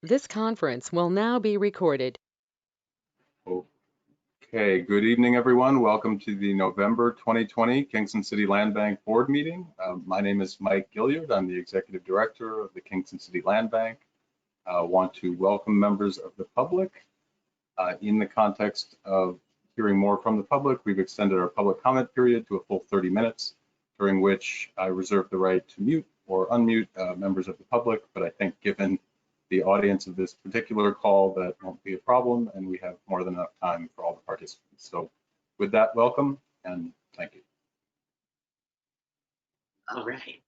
This conference will now be recorded. Okay, good evening, everyone. Welcome to the November 2020 Kingston City Land Bank Board Meeting. My name is Mike Gilliard. I'm the Executive Director of the Kingston City Land Bank. I want to welcome members of the public. In the context of hearing more from the public, we've extended our public comment period to a full 30 minutes, during which I reserve the right to mute or unmute members of the public, but I think given the audience of this particular call, that won't be a problem, and we have more than enough time for all the participants. So with that, welcome and thank you. All right.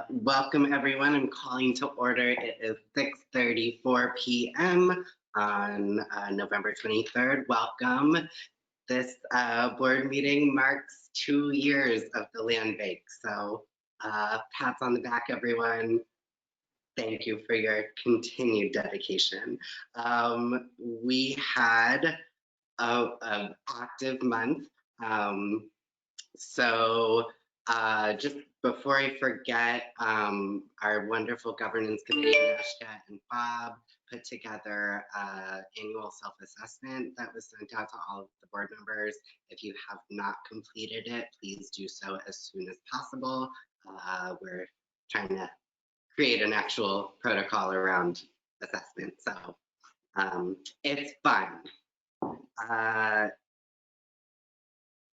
Welcome, everyone. I'm calling to order. It is 6:34 p.m. on November 23rd. Welcome. This board meeting marks 2 years of the land bank. So pats on the back, everyone. Thank you for your continued dedication. We had an active month. Just before I forget, our wonderful governance committee, Nashka and Bob, put together an annual self-assessment that was sent out to all of the board members. If you have not completed it, please do so as soon as possible. We're trying to create an actual protocol around assessment, so it's fun.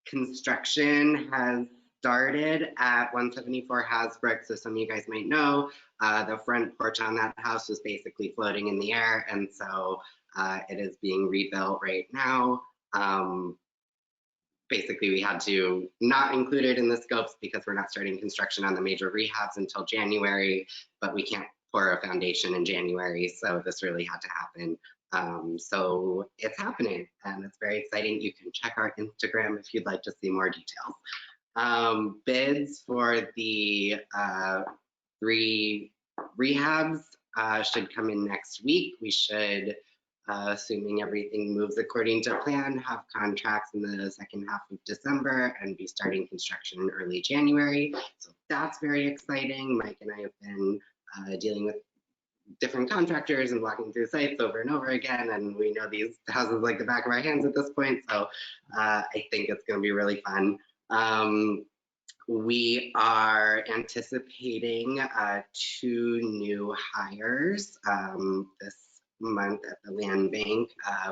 Construction has started at 174 Hasbrook, so some of you guys might know the front porch on that house was basically floating in the air, and so it is being rebuilt right now. Basically, we had to not include it in the scopes because we're not starting construction on the major rehabs until January, but we can't pour a foundation in January, so this really had to happen. So it's happening and it's very exciting. You can check our Instagram if you'd like to see more details. Bids for the 3 rehabs should come in next week. We should, assuming everything moves according to plan, have contracts in the second half of December and be starting construction in early January. So that's very exciting. Mike and I have been dealing with different contractors and walking through sites over and over again, and we know these houses like the back of our hands at this point, so I think it's going to be really fun. We are anticipating 2 new hires this month at the land bank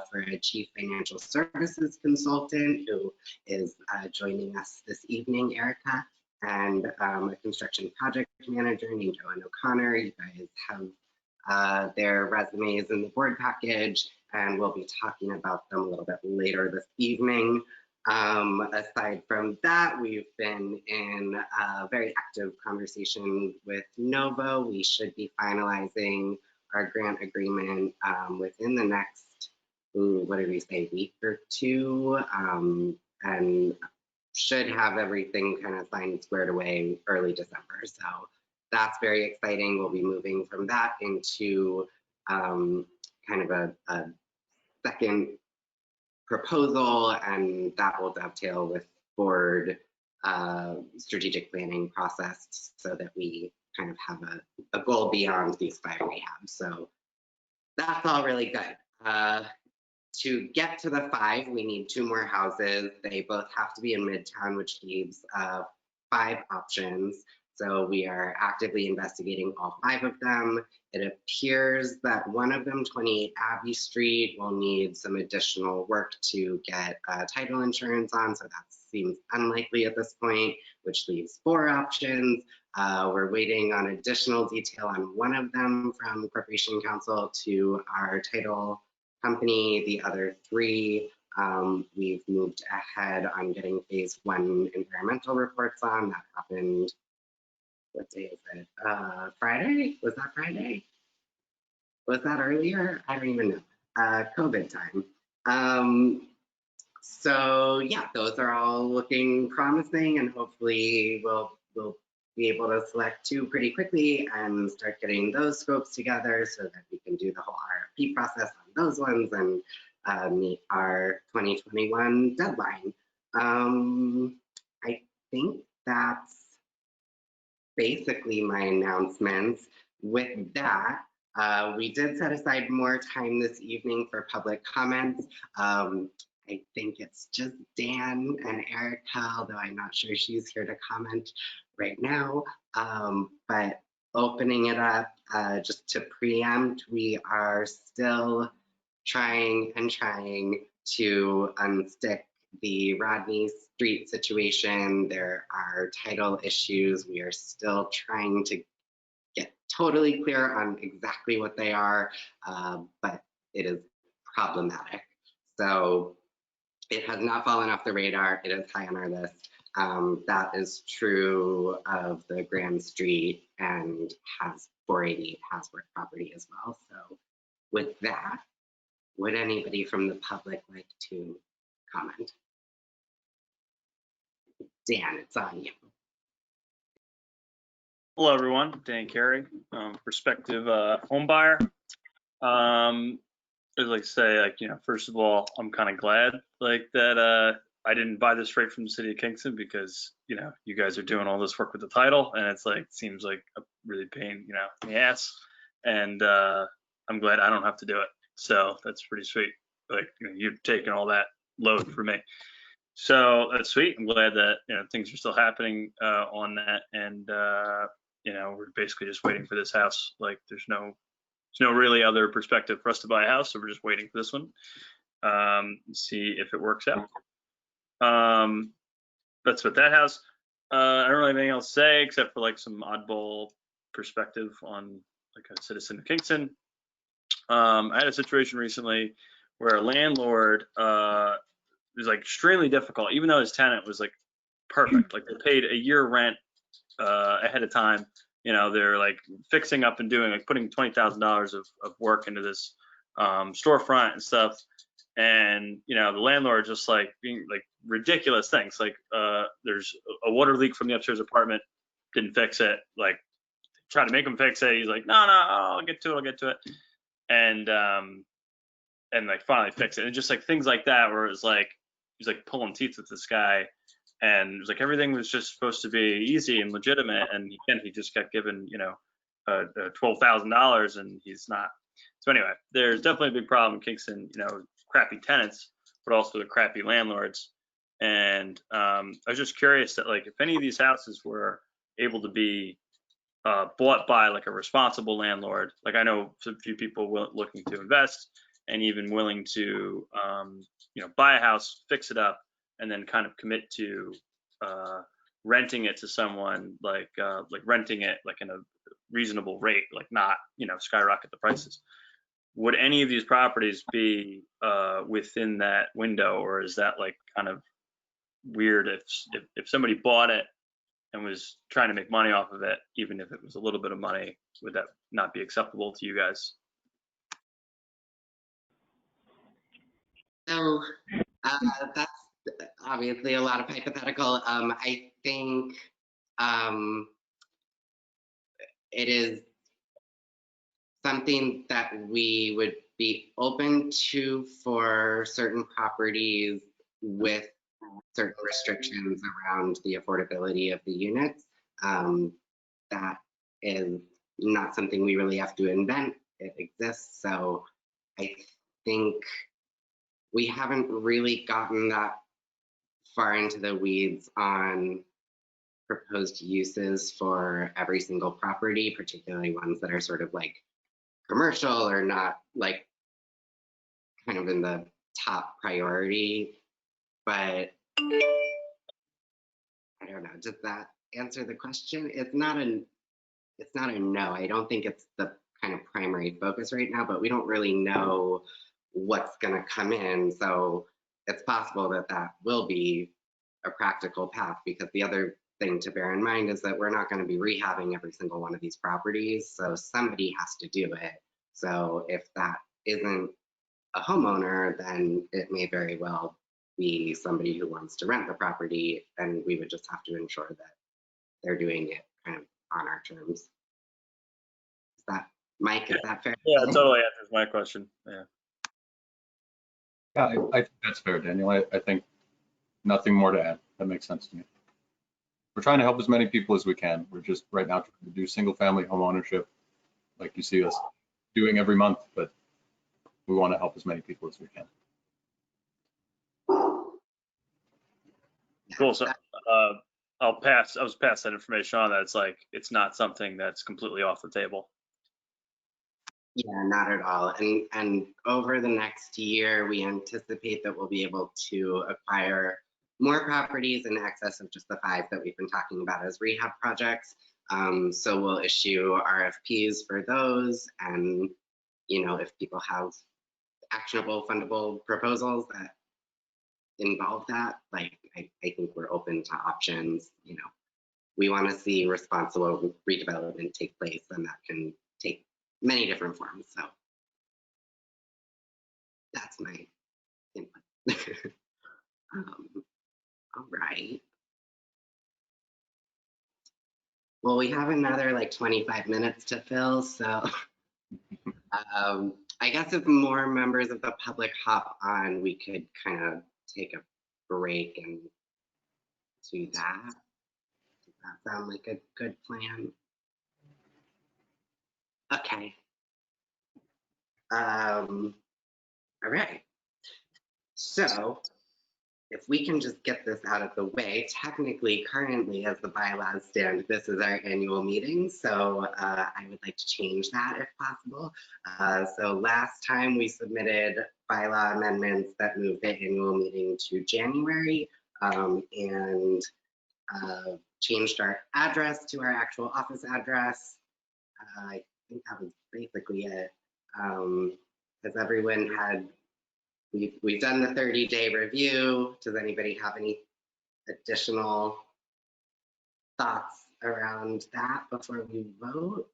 for a chief financial services consultant who is joining us this evening, Erica, and a construction project manager named Joanne O'Connor. You guys have their resumes in the board package, and we'll be talking about them a little bit later this evening. Aside from that, we've been in a very active conversation with Novo. We should be finalizing our grant agreement within the next, what did we say, week or 2, and should have everything kind of signed, squared away early December. So that's very exciting. We'll be moving from that into kind of a second proposal, and that will dovetail with board strategic planning process so that we kind of have a goal beyond these 5 rehabs. So that's all really good. To get to the 5, we need 2 more houses. They both have to be in Midtown, which leaves 5 options. So we are actively investigating all 5 of them. It appears that one of them, 28 Abbey Street, will need some additional work to get title insurance on, so that seems unlikely at this point, which leaves 4 options. We're waiting on additional detail on one of them from Corporation Counsel to our title company. The other 3, we've moved ahead on getting phase 1 environmental reports on. That happened, what day is it? Friday? Was that Friday? Was that earlier? I don't even know. COVID time. So yeah, those are all looking promising, and hopefully we'll be able to select 2 pretty quickly and start getting those scopes together so that we can do the whole RFP process on those ones and meet our 2021 deadline. I think that's basically my announcements. With that, We did set aside more time this evening for public comments. I think it's just Dan and Erica, although I'm not sure she's here to comment right now. But opening it up, just to preempt, we are still trying to unstick the Rodney Street situation. There are title issues. We are still trying to get totally clear on exactly what they are, but it is problematic. So it has not fallen off the radar. It is high on our list. That is true of the Grand Street and 488 Hasworth property as well. So with that, would anybody from the public like to comment? Dan, it's on you. Hello, everyone. Dan Carey, prospective home buyer. I'd like to say, first of all, I'm kind of glad that I didn't buy this right from the city of Kingston because, you guys are doing all this work with the title and it's seems like a really pain, in the ass. And I'm glad I don't have to do it. So that's pretty sweet. You've taken all that load for me. So that's sweet. I'm glad that, things are still happening on that. And, we're basically just waiting for this house. There's no really other perspective for us to buy a house. So we're just waiting for this one, see if it works out. That's what that house. I don't really have anything else to say except for some oddball perspective on a citizen of Kingston. I had a situation recently where a landlord was extremely difficult, even though his tenant was perfect. They paid a year rent ahead of time. They're fixing up and doing putting $20,000 of work into this storefront and stuff. And the landlord just being ridiculous things there's a water leak from the upstairs apartment, didn't fix it. Try to make him fix it. He's no, I'll get to it. And finally fix it. And just things like that where it was he's pulling teeth with this guy. And it was everything was just supposed to be easy and legitimate, and he just got given $12,000, and he's not. So anyway, there's definitely a big problem in Kingston. Crappy tenants, but also the crappy landlords. And I was just curious that if any of these houses were able to be bought by a responsible landlord, I know a few people looking to invest and even willing to buy a house, fix it up, and then kind of commit to renting it to someone, renting it in a reasonable rate, not skyrocket the prices. Would any of these properties be within that window, or is that kind of weird if somebody bought it and was trying to make money off of it, even if it was a little bit of money, would that not be acceptable to you guys? So that's obviously a lot of hypothetical. I think it is something that we would be open to for certain properties with certain restrictions around the affordability of the units. That is not something we really have to invent. It exists. So I think we haven't really gotten that far into the weeds on proposed uses for every single property, particularly ones that are sort of commercial or not kind of in the top priority. But I don't know, does that answer the question? It's not a no. I don't think it's the kind of primary focus right now, but we don't really know what's going to come in. So it's possible that that will be a practical path, because the other thing to bear in mind is that we're not going to be rehabbing every single one of these properties. So somebody has to do it. So if that isn't a homeowner, then it may very well be somebody who wants to rent the property, and we would just have to ensure that they're doing it kind of on our terms. Is that, Mike, is that fair? Yeah, it totally answers my question. Yeah. Yeah, I think that's fair, Daniel. I think nothing more to add. That makes sense to me. We're trying to help as many people as we can. We're just right now trying to do single family home ownership like you see us doing every month, but we want to help as many people as we can. Cool. So I was pass that information on. That it's like it's not something that's completely off the table. Yeah, not at all. And over the next year, we anticipate that we'll be able to acquire more properties in excess of just the 5 that we've been talking about as rehab projects. So we'll issue RFPs for those, and if people have actionable, fundable proposals that involve that, like I think we're open to options. We want to see responsible redevelopment take place, and that can take many different forms. So that's my input. All right. Well, we have another like 25 minutes to fill, so I guess if more members of the public hop on, we could kind of take a break and do that. Does that sound like a good plan? Okay. All right. So if we can just get this out of the way, technically, currently, as the bylaws stand, this is our annual meeting. So I would like to change that if possible. So last time we submitted bylaw amendments that moved the annual meeting to January and changed our address to our actual office address. I think that was basically it. Has everyone had, we've done the 30-day review. Does anybody have any additional thoughts around that before we vote?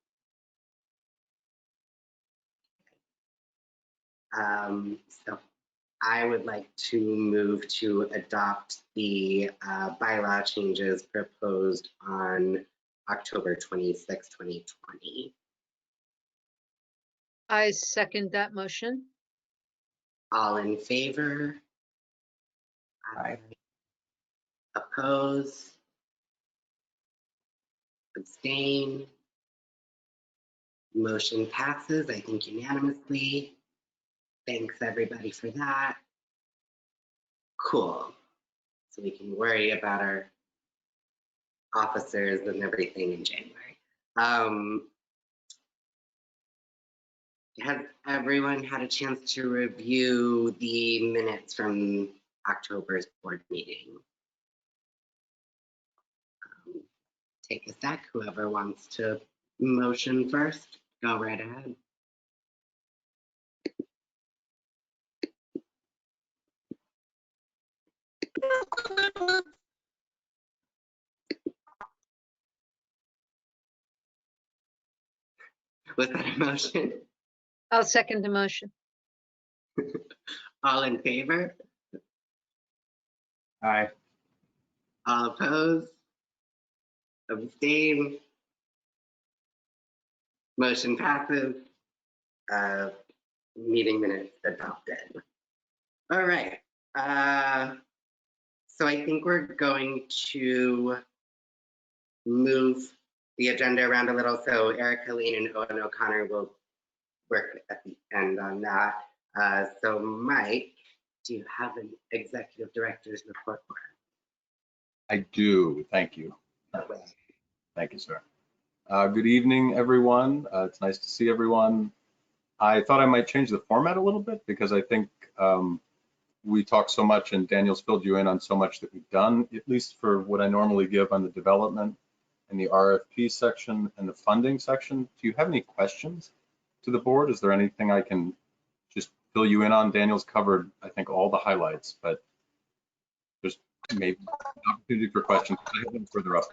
So I would like to move to adopt the bylaw changes proposed on October 26, 2020. I second that motion. All in favor? Aye. Oppose? Abstain? Motion passes, I think unanimously. Thanks everybody for that. Cool. So we can worry about our officers and everything in January. Has everyone had a chance to review the minutes from October's board meeting? Take a sec, whoever wants to motion first, go right ahead. Was that a motion? I'll second the motion. All in favor? Aye. All opposed? Abstain? Motion passes. Meeting minutes adopted. All right. So I think we're going to move the agenda around a little. So Erica Lane and Owen O'Connor will work at the end on that. So Mike, do you have an executive director's report for us? I do. Thank you. Okay. Thank you, sir. Good evening, everyone. It's nice to see everyone. I thought I might change the format a little bit because I think we talked so much and Daniel's filled you in on so much that we've done, at least for what I normally give on the development and the RFP section and the funding section. Do you have any questions to the board? Is there anything I can just fill you in on? Daniel's covered, I think, all the highlights, but there's maybe an opportunity for questions. I have them further up.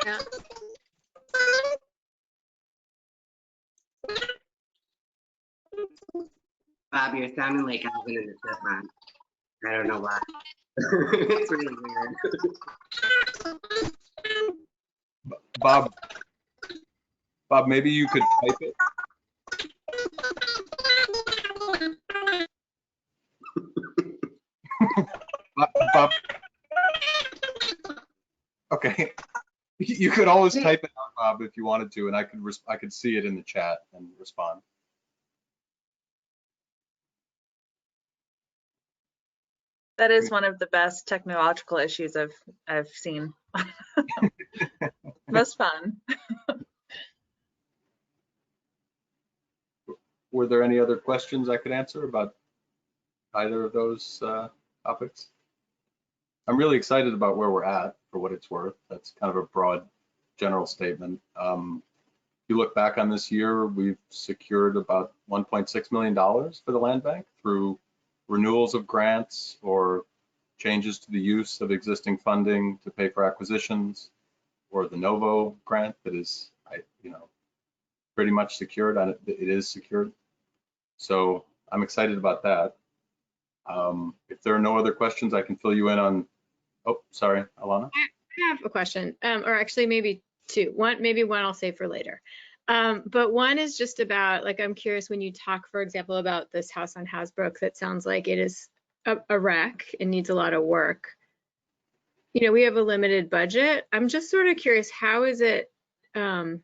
Yeah. Bob, you're sounding like Alvin in the Chipmunk. I don't know why. It's really weird. Bob, maybe you could type it. Bob, okay. You could always type it out, Bob, if you wanted to, and I could see it in the chat and respond. That is one of the best technological issues I've seen. Most fun. Were there any other questions I could answer about either of those topics? I'm really excited about where we're at, for what it's worth. That's kind of a broad general statement. If you look back on this year, we've secured about $1.6 million for the land bank through renewals of grants or changes to the use of existing funding to pay for acquisitions, or the Novo grant that is, pretty much secured. It is secured. So I'm excited about that. If there are no other questions, I can fill you in on. Oh, sorry, Alana. I have a question, or actually maybe two. Maybe one I'll save for later. But one is just about, like, I'm curious when you talk, for example, about this house on Hasbrook, that sounds like it is a wreck and needs a lot of work. You know, we have a limited budget. I'm just sort of curious, how is it going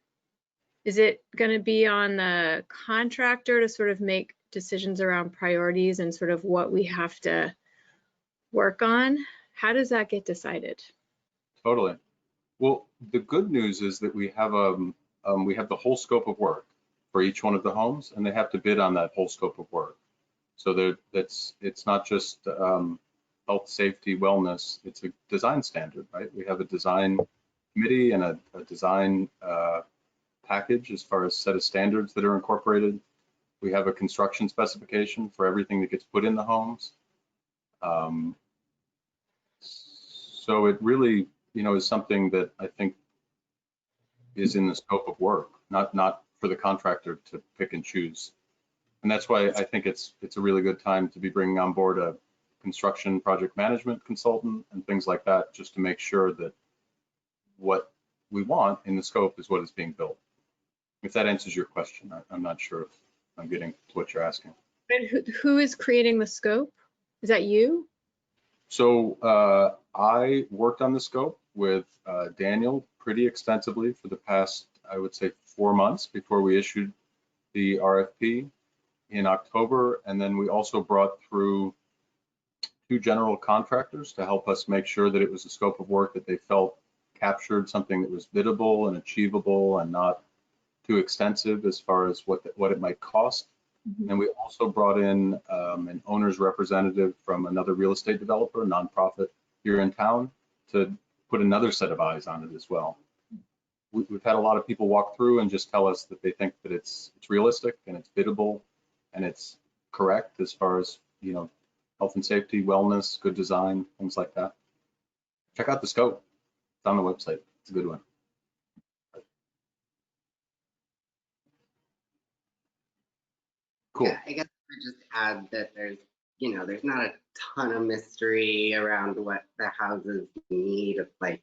to be on the contractor to sort of make decisions around priorities and sort of what we have to work on? How does that get decided? Totally. Well, the good news is that we have the whole scope of work for each one of the homes, and they have to bid on that whole scope of work. So it's not just health, safety, wellness. It's a design standard, right? We have a design committee and a design package as far as set of standards that are incorporated. We have a construction specification for everything that gets put in the homes. So it really, is something that I think is in the scope of work, not for the contractor to pick and choose. And that's why I think it's a really good time to be bringing on board a construction project management consultant and things like that, just to make sure that what we want in the scope is what is being built. If that answers your question, I'm not sure if I'm getting to what you're asking. And who is creating the scope? Is that you? So I worked on the scope with Daniel pretty extensively for the past, I would say, 4 months before we issued the RFP in October. And then we also brought through 2 general contractors to help us make sure that it was a scope of work that they felt captured something that was biddable and achievable and not too extensive as far as what it might cost. And we also brought in an owner's representative from another real estate developer, nonprofit here in town, to put another set of eyes on it as well. We've had a lot of people walk through and just tell us that they think that it's realistic and it's biddable and it's correct as far as, health and safety, wellness, good design, things like that. Check out the scope. It's on the website. It's a good one. Cool. Yeah, I guess I would just add that there's not a ton of mystery around what the houses need. It's like,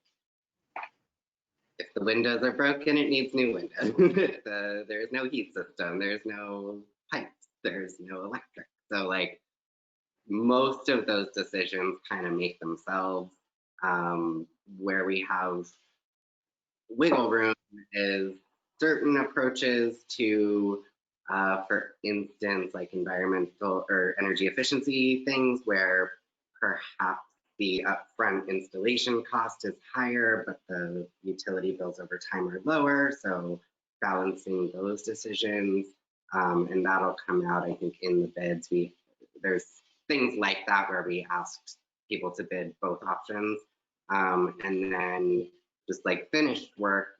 if the windows are broken, it needs new windows. There's no heat system, there's no pipes, there's no electric. So like, most of those decisions kind of make themselves. Where we have wiggle room is certain approaches to, for instance, like environmental or energy efficiency things, where perhaps the upfront installation cost is higher, but the utility bills over time are lower. So balancing those decisions, and that'll come out, I think, in the bids. There's things like that where we asked people to bid both options. And then just like finished work,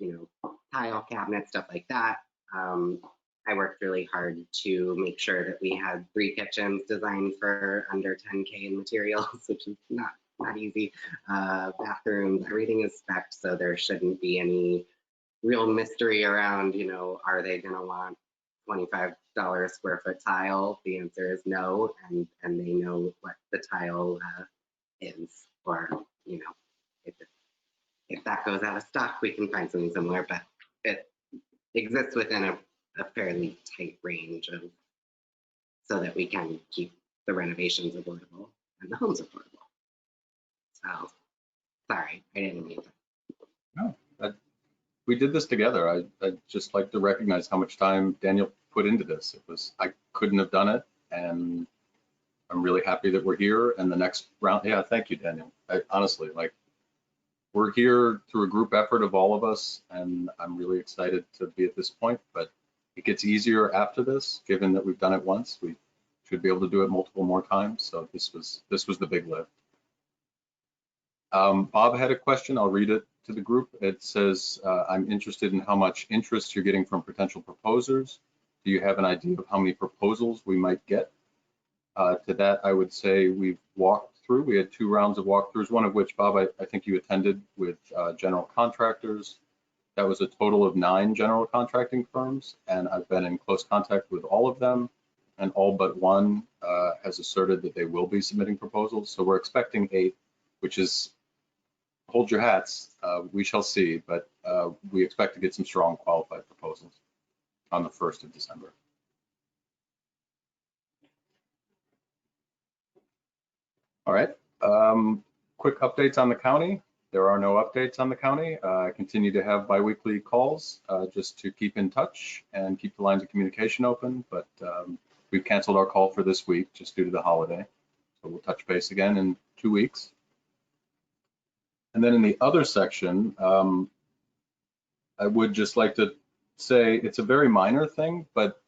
tile cabinets, stuff like that. I worked really hard to make sure that we had 3 kitchens designed for under 10K in materials, which is not easy. Bathrooms, everything is spec'd, so there shouldn't be any real mystery around, are they gonna want $25 square foot tile? The answer is no, and they know what the tile is, or, if that goes out of stock, we can find something similar, but it exists within a fairly tight range so that we can keep the renovations affordable and the homes affordable. Oh, sorry, I didn't mean to. We did this together. I'd just like to recognize how much time Daniel put into this. I couldn't have done it, and I'm really happy that we're here. And the next round, yeah, thank you, Daniel. Honestly, like, we're here through a group effort of all of us, and I'm really excited to be at this point, but it gets easier after this, given that we've done it once. We should be able to do it multiple more times. So this was the big lift. Bob had a question. I'll read it to the group. It says, I'm interested in how much interest you're getting from potential proposers. Do you have an idea of how many proposals we might get? To that, I would say we've walked through. We had 2 rounds of walkthroughs, one of which, Bob, I think you attended with general contractors. That was a total of 9 general contracting firms, and I've been in close contact with all of them, and all but one has asserted that they will be submitting proposals. So we're expecting 8, which is, hold your hats, we shall see, but we expect to get some strong qualified proposals on the 1st of December. All right, quick updates on the county. There are no updates on the county. I continue to have biweekly calls just to keep in touch and keep the lines of communication open, but we've canceled our call for this week just due to the holiday. So we'll touch base again in 2 weeks. And then in the other section, I would just like to say it's a very minor thing, but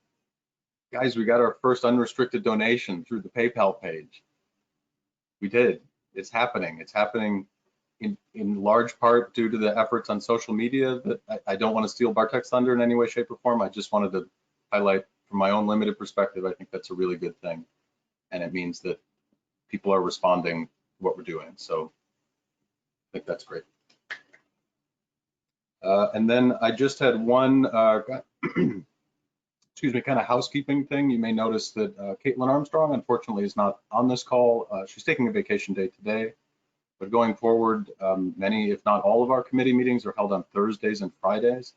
guys, we got our first unrestricted donation through the PayPal page. We did. It's happening. It's happening in large part due to the efforts on social media that I don't want to steal Bartek's thunder in any way, shape, or form. I just wanted to highlight from my own limited perspective, I think that's a really good thing. And it means that people are responding to what we're doing. So I think that's great. And then I just had one, excuse me, kind of housekeeping thing. You may notice that Caitlin Armstrong, unfortunately, is not on this call. She's taking a vacation day today. But going forward, many, if not all of our committee meetings are held on Thursdays and Fridays.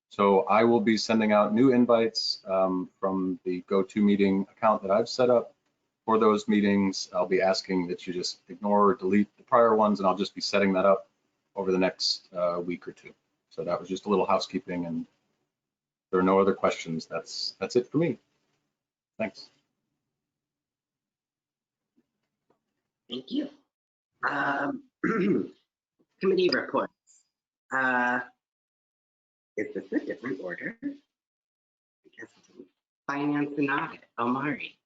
So I will be sending out new invites from the GoToMeeting account that I've set up for those meetings. I'll be asking that you just ignore or delete the prior ones, and I'll just be setting that up over the next week or 2. So that was just a little housekeeping, and if there are no other questions, that's it for me. Thanks. Thank you. Committee reports. Is this a different order? I guess it's finance and audit. Omari,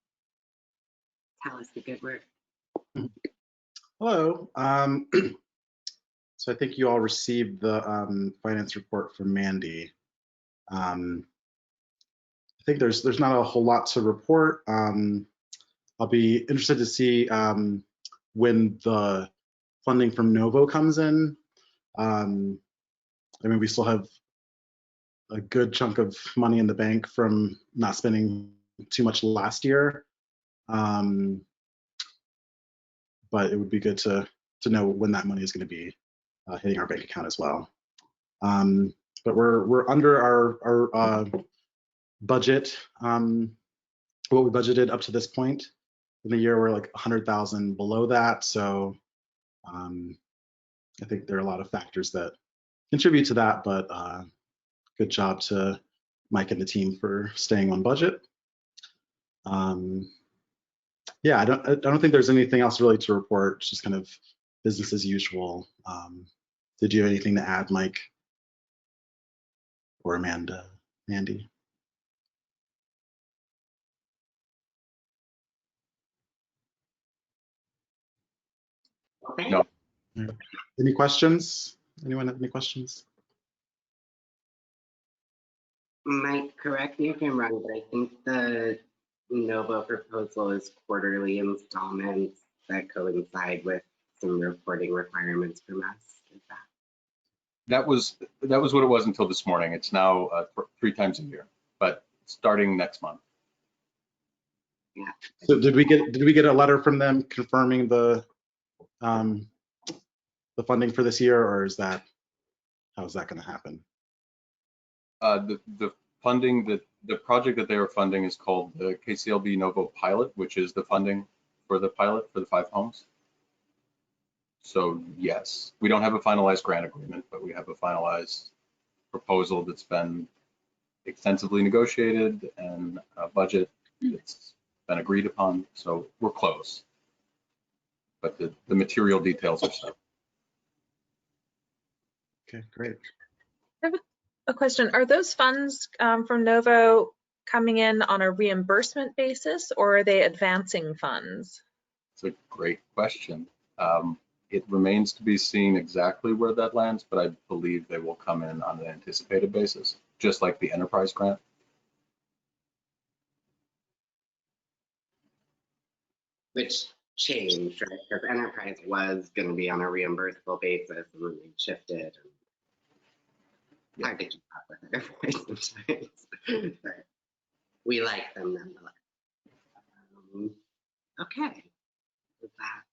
tell us the good word. Hello. So I think you all received the finance report from Mandy. I think there's not a whole lot to report. I'll be interested to see when the funding from Novo comes in. I mean, we still have a good chunk of money in the bank from not spending too much last year. But it would be good to know when that money is going to be hitting our bank account as well. But we're under our budget, what we budgeted up to this point. In the year, we're like 100,000 below that. So I think there are a lot of factors that contribute to that, but good job to Mike and the team for staying on budget. Yeah, I don't think there's anything else really to report. It's just kind of business as usual. Did you have anything to add, Mike or Amanda, Mandy? Okay. No. Any questions? Anyone have any questions? Mike, correct me if I'm wrong, but I think the Novo proposal is quarterly installments that coincide with some reporting requirements from us. Is That was what it was until this morning. It's now 3 times a year, but starting next month. Yeah. So did we get a letter from them confirming the funding for this year, or is that, how is that going to happen? The funding, the project that they are funding is called the KCLB Novo Pilot, which is the funding for the pilot for the 5 homes. So yes, we don't have a finalized grant agreement, but we have a finalized proposal that's been extensively negotiated and a budget that's been agreed upon. So we're close. But the material details are set. Okay, great. I have a question. Are those funds from Novo coming in on a reimbursement basis, or are they advancing funds? It's a great question. It remains to be seen exactly where that lands, but I believe they will come in on an anticipated basis, just like the enterprise grant. Which changed, right? Because enterprise was going to be on a reimbursable basis, and then they shifted. And hard to keep up with enterprise sometimes, but we like them nonetheless. Okay, with that,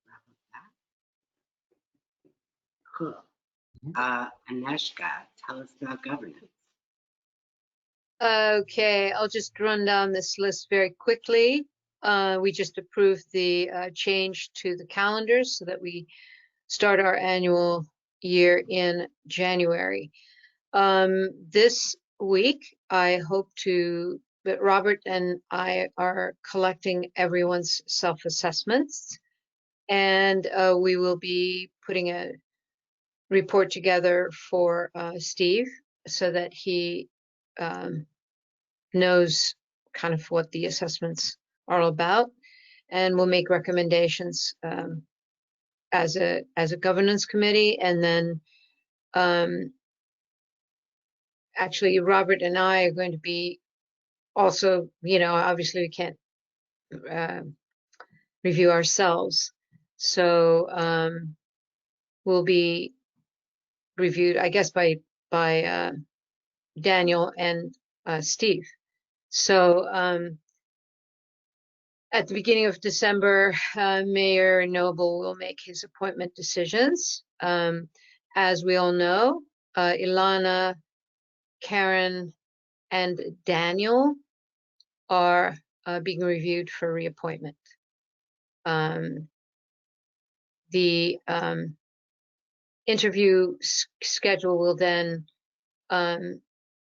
wrap up that. Cool. Aneshka, tell us about governance. Okay, I'll just run down this list very quickly. We just approved the change to the calendar so that we start our annual year in January. This week, I hope that Robert and I are collecting everyone's self-assessments, and we will be putting a report together for Steve so that he knows kind of what the assessments are all about, and we'll make recommendations as a governance committee. And then actually Robert and I are going to be also, obviously we can't review ourselves, so we'll be reviewed, I guess, by Daniel and Steve. So at the beginning of December, Mayor Noble will make his appointment decisions. As we all know, Ilana, Karen, and Daniel are being reviewed for reappointment. The interview schedule will then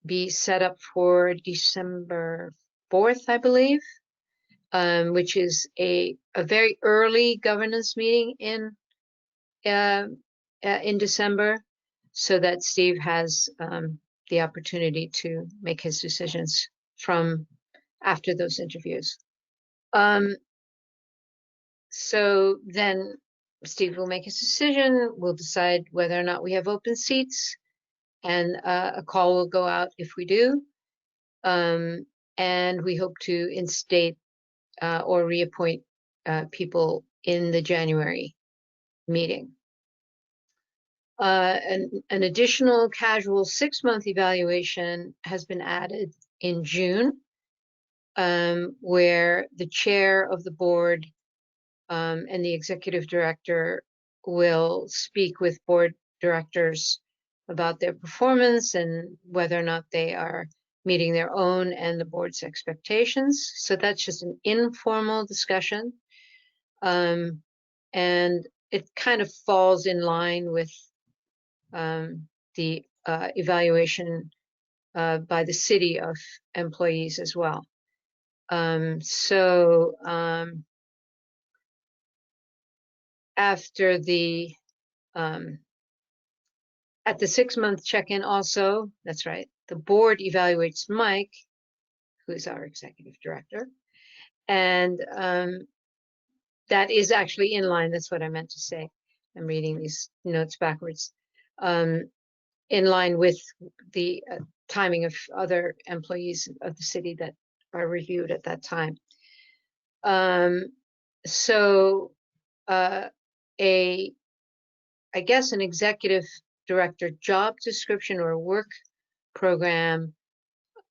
be set up for December 4th, I believe, which is a very early governance meeting in December, so that Steve has the opportunity to make his decisions from after those interviews. So then Steve will make his decision. We'll decide whether or not we have open seats, and a call will go out if we do. And we hope to instate or reappoint people in the January meeting. An additional casual 6-month evaluation has been added in June, where the chair of the board and the executive director will speak with board directors about their performance and whether or not they are meeting their own and the board's expectations. So that's just an informal discussion. And it kind of falls in line with the evaluation by the city of employees as well. After the at the 6-month check-in also, that's right, the board evaluates Mike, who is our executive director, and that is actually in line. That's what I meant to say. I'm reading these notes backwards. In line with the timing of other employees of the city that are reviewed at that time. I guess an executive director job description or work program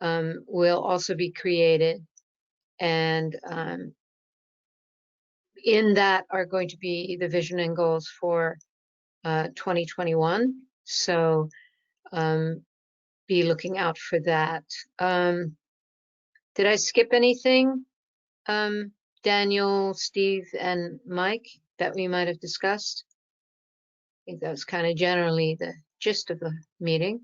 will also be created, and in that are going to be the vision and goals for 2021. So be looking out for that. Did I skip anything, Daniel, Steve, and Mike, that we might have discussed? think that was kind of generally the gist of the meeting.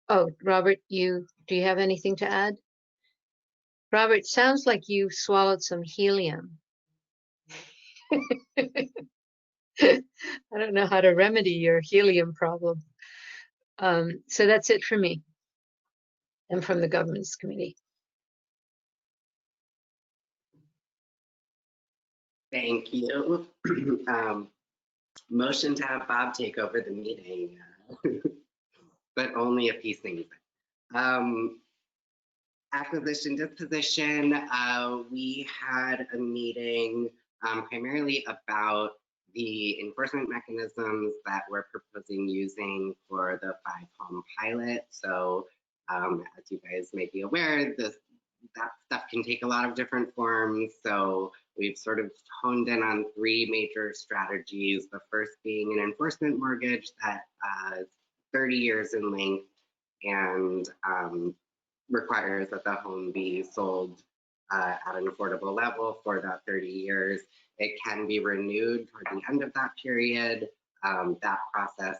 Oh, Robert, do you have anything to add? Robert, sounds like you swallowed some helium. I don't know how to remedy your helium problem. So that's it for me and from the governance committee. Thank you. Motion to have Bob take over the meeting, but only a few things. Acquisition, disposition, we had a meeting primarily about the enforcement mechanisms that we're proposing using for the 5-home pilot. So as you guys may be aware, that stuff can take a lot of different forms. So we've sort of honed in on 3 major strategies. The first being an enforcement mortgage that is 30 years in length and requires that the home be sold at an affordable level for that 30 years. It can be renewed toward the end of that period. That process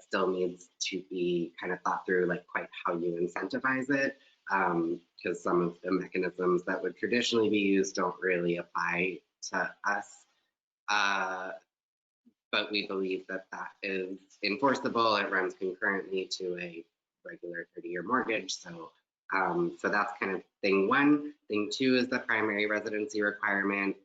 still needs to be kind of thought through, like quite how you incentivize it, because some of the mechanisms that would traditionally be used don't really apply to us. But we believe that that is enforceable. It runs concurrently to a regular 30-year mortgage. So that's kind of thing 1. Thing 2 is the primary residency requirement.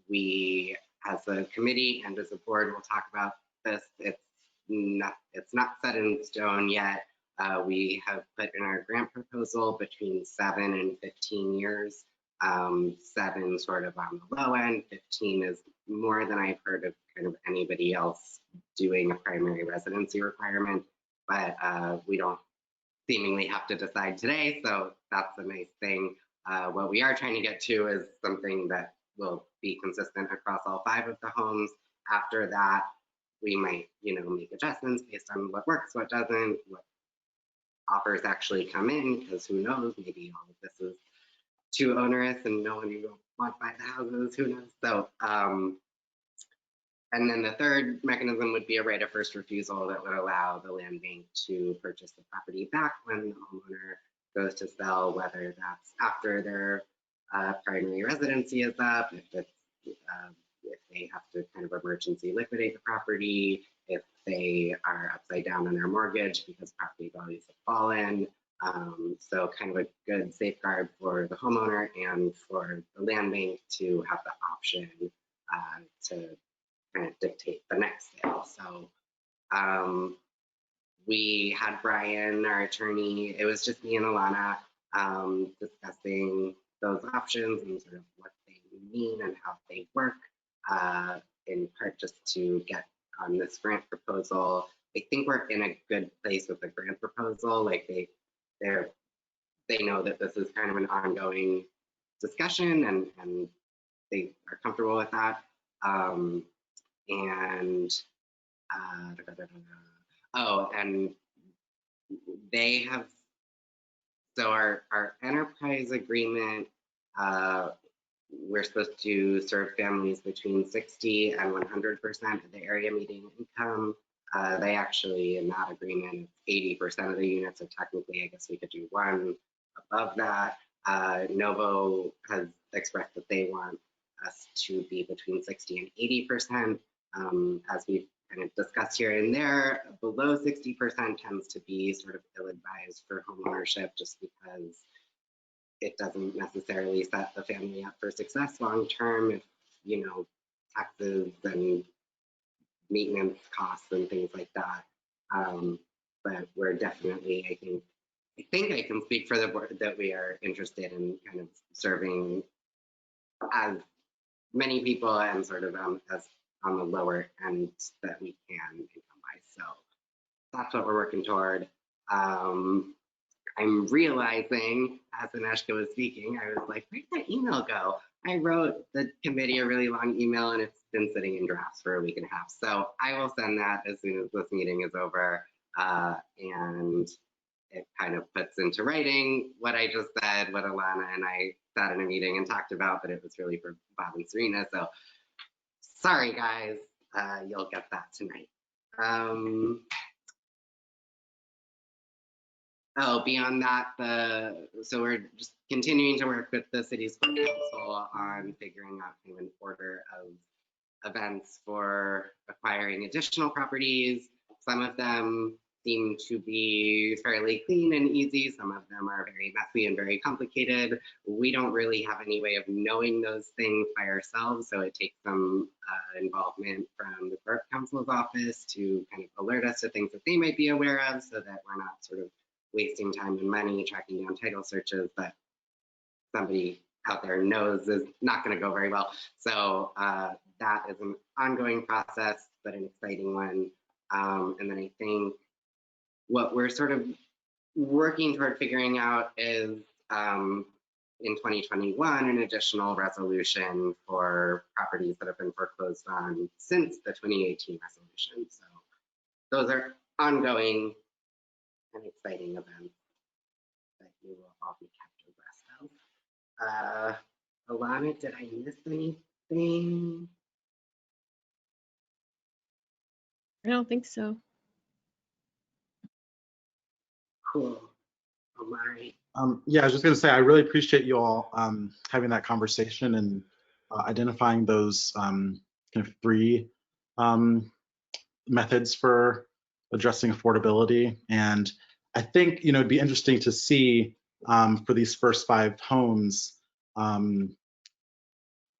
We, as a committee and as a board, will talk about this. It's not set in stone yet. We have put in our grant proposal between 7 and 15 years. 7 sort of on the low end, 15 is more than I've heard of kind of anybody else doing a primary residency requirement, but we don't seemingly have to decide today, so that's a nice thing. What we are trying to get to is something that will be consistent across all 5 of the homes. After that, we might, make adjustments based on what works, what doesn't, what offers actually come in, because who knows, maybe all of this is too onerous and no one will want to buy the houses, who knows. So, and then the third mechanism would be a right of first refusal that would allow the land bank to purchase the property back when the homeowner goes to sell, whether that's after their primary residency is up, if they have to kind of emergency liquidate the property, if they are upside down on their mortgage because property values have fallen. So kind of a good safeguard for the homeowner and for the land bank to have the option to kind of dictate the next sale. So we had Brian, our attorney, it was just me and Alana discussing those options and sort of what they mean and how they work, in part just to get on this grant proposal. I think we're in a good place with the grant proposal. Like they know that this is kind of an ongoing discussion and they are comfortable with that. And they have, so our enterprise agreement, we're supposed to serve families between 60 and 100% of the area median income. They actually, in that agreement, 80% of the units, so technically I guess we could do one above that. Novo has expressed that they want us to be between 60 and 80%. As we've kind of discussed here and there, below 60% tends to be sort of ill-advised for home ownership, just because it doesn't necessarily set the family up for success long-term if, taxes and maintenance costs and things like that. But we're definitely, I think I can speak for the board that we are interested in kind of serving as many people and sort of as on the lower end that we can income-wise. So that's what we're working toward. I'm realizing, as Aneshka was speaking, I was like, where'd that email go? I wrote the committee a really long email and it's been sitting in drafts for a week and a half. So I will send that as soon as this meeting is over. And it kind of puts into writing what I just said, what Alana and I sat in a meeting and talked about, but it was really for Bob and Serena. So sorry guys, you'll get that tonight. Oh, beyond that, so we're just continuing to work with the city's board council on figuring out kind of an order of events for acquiring additional properties. Some of them seem to be fairly clean and easy. Some of them are very messy and very complicated. We don't really have any way of knowing those things by ourselves, so it takes some involvement from the borough council's office to kind of alert us to things that they might be aware of, so that we're not sort of wasting time and money tracking down title searches that somebody out there knows is not going to go very well. So that is an ongoing process, but an exciting one. And then I think what we're sort of working toward figuring out is in 2021, an additional resolution for properties that have been foreclosed on since the 2018 resolution. So those are ongoing and exciting events that you will all be kept abreast of. Alana, did I miss anything? I don't think so. Cool. Omari. Yeah, I was just going to say, I really appreciate you all having that conversation and identifying those kind of three methods for addressing affordability. And I think, it'd be interesting to see for these first 5 homes, kind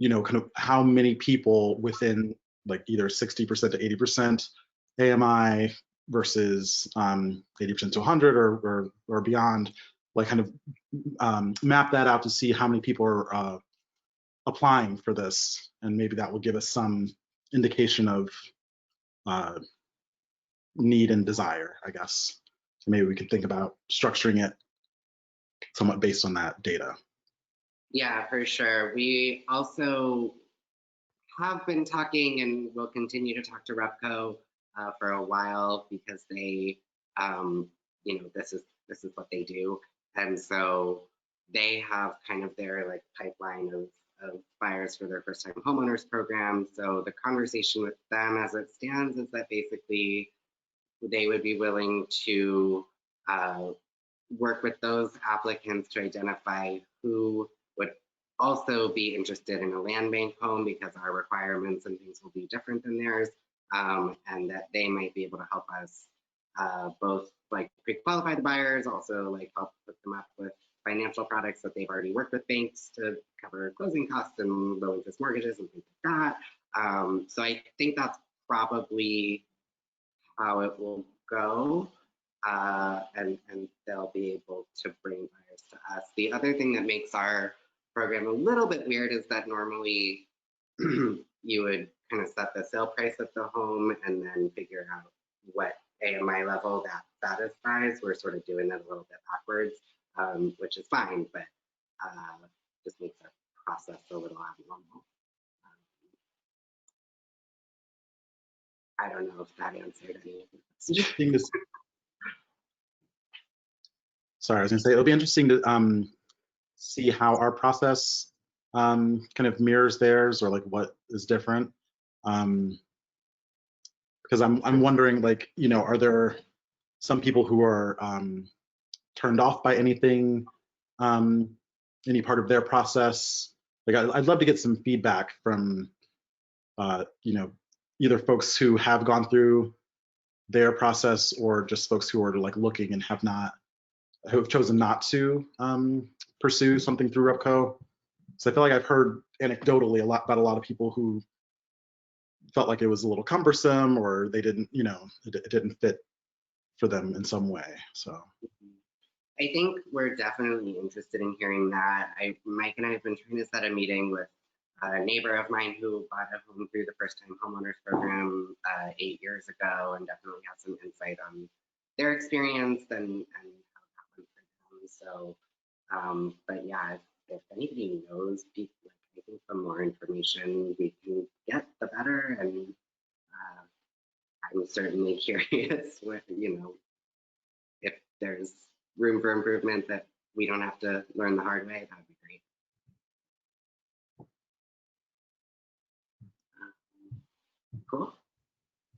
of how many people within like either 60% to 80% AMI versus 80% to 100 or beyond, like kind of map that out to see how many people are applying for this. And maybe that will give us some indication of need and desire, I guess. So maybe we could think about structuring it somewhat based on that data. Yeah, for sure. We also have been talking and will continue to talk to Repco for a while, because they, this is what they do. And so they have kind of their like pipeline of buyers for their first time homeowners program. So the conversation with them as it stands is that basically they would be willing to work with those applicants to identify who would also be interested in a land bank home, because our requirements and things will be different than theirs, and that they might be able to help us both like pre-qualify the buyers, also like help put them up with financial products that they've already worked with banks to cover closing costs and low interest mortgages and things like that. So I think that's probably how it will go. And they'll be able to bring buyers to us. The other thing that makes our program a little bit weird is that normally you would kind of set the sale price of the home and then figure out what AMI level that satisfies. We're sort of doing that a little bit backwards, which is fine, but just makes our process a little abnormal. I don't know if that answered any of the questions. Sorry, I was going to say, it'll be interesting to see how our process kind of mirrors theirs, or like what is different. Because I'm wondering, like, are there some people who are turned off by anything, any part of their process? Like, I'd love to get some feedback from, either folks who have gone through their process, or just folks who are like looking and who have chosen not to pursue something through Repco. So I feel like I've heard anecdotally about a lot of people who felt like it was a little cumbersome, or they didn't, it didn't fit for them in some way. So I think we're definitely interested in hearing that. Mike and I have been trying to set a meeting with a neighbor of mine who bought a home through the first time homeowners program 8 years ago, and definitely have some insight on their experience and how that went for them. So, but yeah, if anybody knows people, I think the more information we can get, the better. And I'm certainly curious with, if there's room for improvement that we don't have to learn the hard way, that would be great. Cool.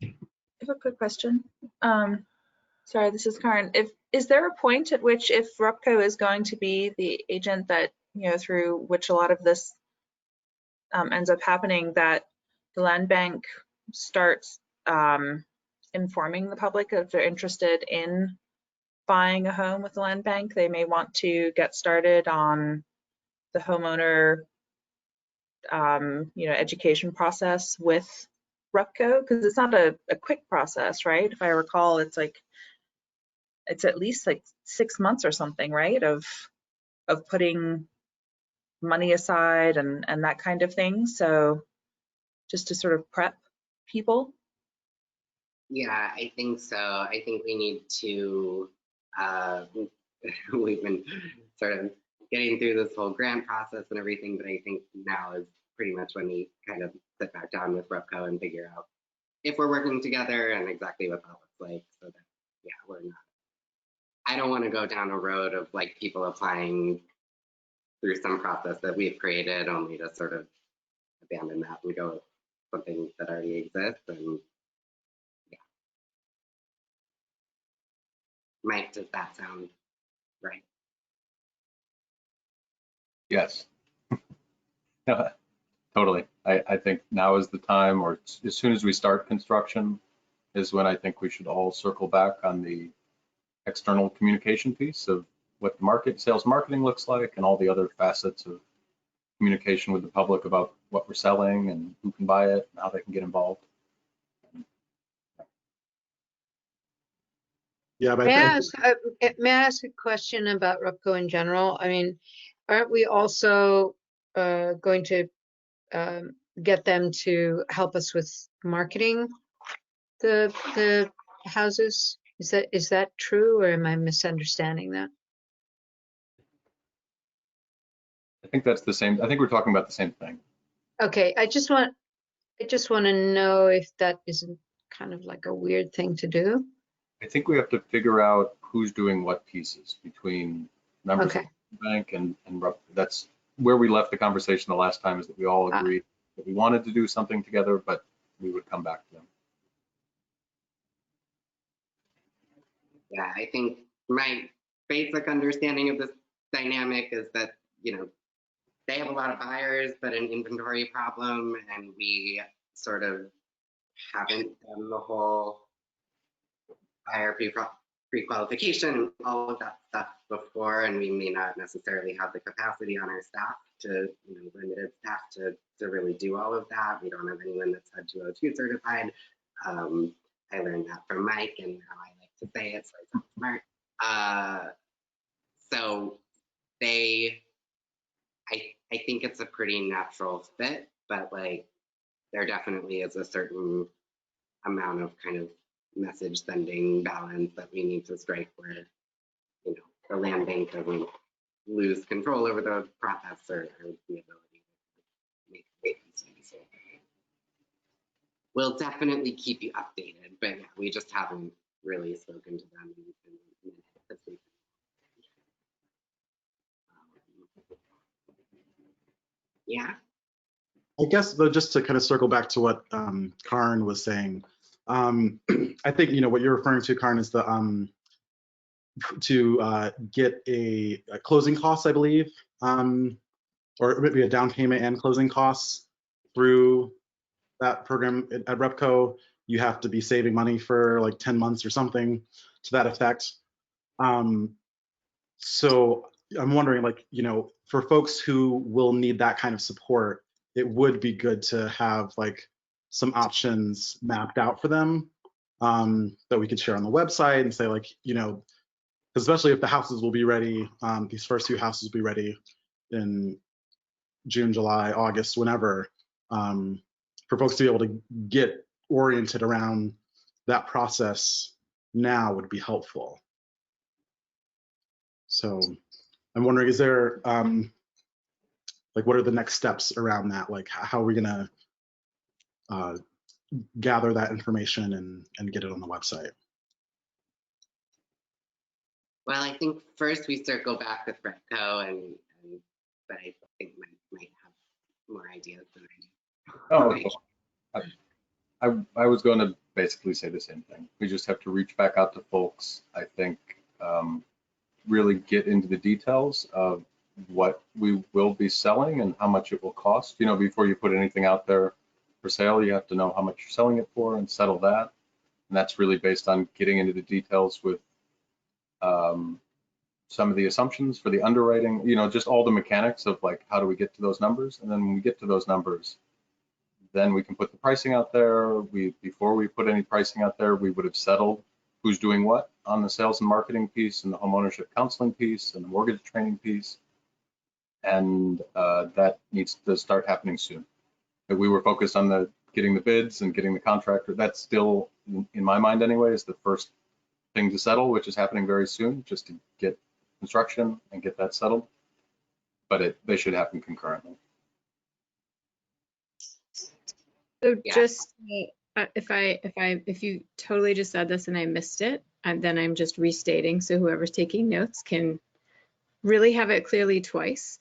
I have a quick question. Sorry, this is Karen. Is there a point at which, if RUPCO is going to be the agent that, through which a lot of this ends up happening, that the land bank starts informing the public if they're interested in buying a home with the land bank? They may want to get started on the homeowner education process with RUPCO, because it's not a quick process, right? If I recall, it's at least like 6 months or something, right, of putting money aside and that kind of thing. So just to sort of prep people. Yeah, I think so. I think we need to, we've been sort of getting through this whole grant process and everything, but I think now is pretty much when we kind of sit back down with RUPCO and figure out if we're working together and exactly what that looks like, so that, yeah, we're not. I don't want to go down a road of like people applying through some process that we've created only to sort of abandon that and go with something that already exists. And yeah. Mike, does that sound right? Yes. Totally. I think now is the time, or as soon as we start construction is when I think we should all circle back on the external communication piece of what the sales marketing looks like and all the other facets of communication with the public about what we're selling and who can buy it and how they can get involved. Yeah, but May I ask a question about RUPCO in general? I mean, aren't we also going to get them to help us with marketing the houses? Is that true, or am I misunderstanding that? I think that's the same. I think we're talking about the same thing. Okay, I just want to know if that isn't kind of like a weird thing to do. I think we have to figure out who's doing what pieces between members Okay. of the bank and that's where we left the conversation the last time, is that we all agreed that we wanted to do something together, but we would come back to them. Yeah, I think my basic understanding of this dynamic is that, they have a lot of buyers, but an inventory problem, and we sort of haven't done the whole buyer pre-qualification, all of that stuff before, and we may not necessarily have the capacity on our staff to, limited staff to really do all of that. We don't have anyone that's HUD 202 certified. I learned that from Mike and how I like to say it, so I sound smart. So I think it's a pretty natural fit, but like there definitely is a certain amount of kind of message sending balance that we need to strike where, the land bank doesn't lose control over the process or the ability to make vacancies. So we'll definitely keep you updated, but yeah, we just haven't really spoken to them in minutes. Yeah. I guess though, just to kind of circle back to what Karen was saying, I think what you're referring to, Karen, is the to get a closing costs, I believe, or maybe a down payment and closing costs through that program at RUPCO. You have to be saving money for like 10 months or something to that effect. So I'm wondering, like, for folks who will need that kind of support, it would be good to have like some options mapped out for them that we could share on the website and say, like, especially if the houses will be ready, these first few houses will be ready in June, July, August, whenever, for folks to be able to get oriented around that process now would be helpful. So I'm wondering, is there, like, what are the next steps around that? Like, how are we gonna gather that information and get it on the website? Well, I think first we circle back with RUPCO, but I think Mike might have more ideas than I do. Oh, I was going to basically say the same thing. We just have to reach back out to folks, I think, really get into the details of what we will be selling and how much it will cost. You know, before you put anything out there for sale, you have to know how much you're selling it for and settle that. And that's really based on getting into the details with some of the assumptions for the underwriting, you know, just all the mechanics of like, how do we get to those numbers? And then when we get to those numbers, then we can put the pricing out there. Before we put any pricing out there, we would have settled who's doing what on the sales and marketing piece and the homeownership counseling piece and the mortgage training piece. And that needs to start happening soon. But we were focused on getting the bids and getting the contractor. That's still, in my mind anyway, is the first thing to settle, which is happening very soon, just to get construction and get that settled. But they should happen concurrently. So Yeah. just if you totally just said this and I missed it, and then I'm just restating, so whoever's taking notes can really have it clearly twice.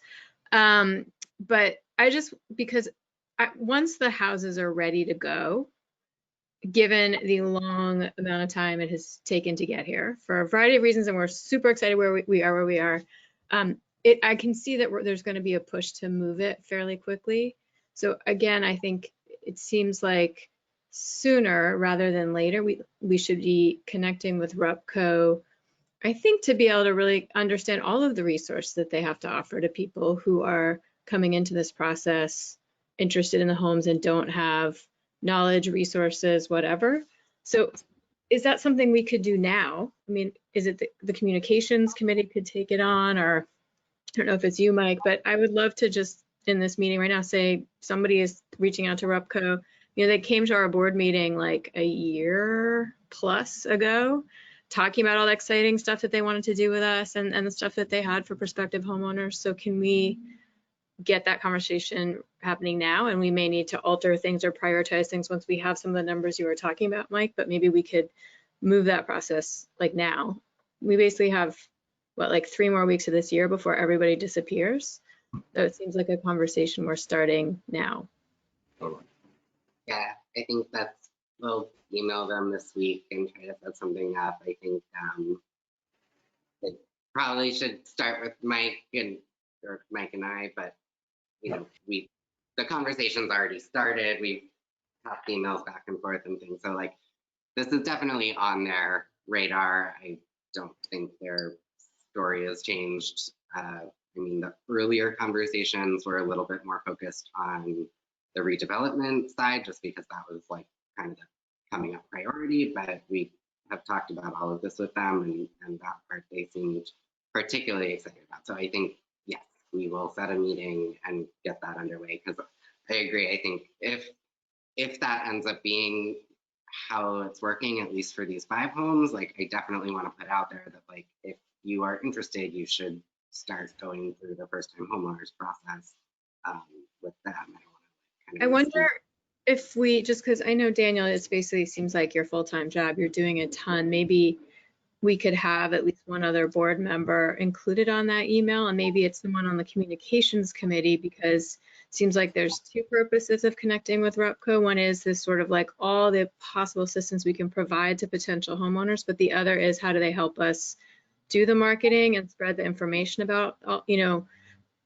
But because once the houses are ready to go, given the long amount of time it has taken to get here for a variety of reasons, and we're super excited where we are, I can see that there's going to be a push to move it fairly quickly. So again, I think it seems like sooner rather than later, we should be connecting with RUPCO, I think, to be able to really understand all of the resources that they have to offer to people who are coming into this process interested in the homes and don't have knowledge, resources, whatever. So is that something we could do now? I mean, is it the communications committee could take it on, or I don't know if it's you, Mike, but I would love to just in this meeting right now say somebody is reaching out to RUPCO. You know, they came to our board meeting like a year plus ago, talking about all the exciting stuff that they wanted to do with us and the stuff that they had for prospective homeowners. So can we get that conversation happening now? And we may need to alter things or prioritize things once we have some of the numbers you were talking about, Mike, but maybe we could move that process like now. We basically have, what, like 3 more weeks of this year before everybody disappears. So it seems like a conversation we're starting now. Totally. Yeah, I think we'll email them this week and try to set something up. I think it probably should start with Mike and I, but you know, the conversation's already started. We've had emails back and forth and things. So like, this is definitely on their radar. I don't think their story has changed. I mean, the earlier conversations were a little bit more focused on the redevelopment side, just because that was like kind of the coming up priority, but we have talked about all of this with them, and that part they seemed particularly excited about. So I think, yes, we will set a meeting and get that underway, because I agree. I think if that ends up being how it's working, at least for these 5 homes, like I definitely want to put out there that like, if you are interested, you should start going through the first time homeowners process with them. I wonder if we, just because I know, Daniel, it basically seems like your full-time job, you're doing a ton, maybe we could have at least one other board member included on that email, and maybe it's someone on the communications committee, because it seems like there's 2 purposes of connecting with RUPCO. One is this sort of like all the possible assistance we can provide to potential homeowners, but the other is how do they help us do the marketing and spread the information about, you know,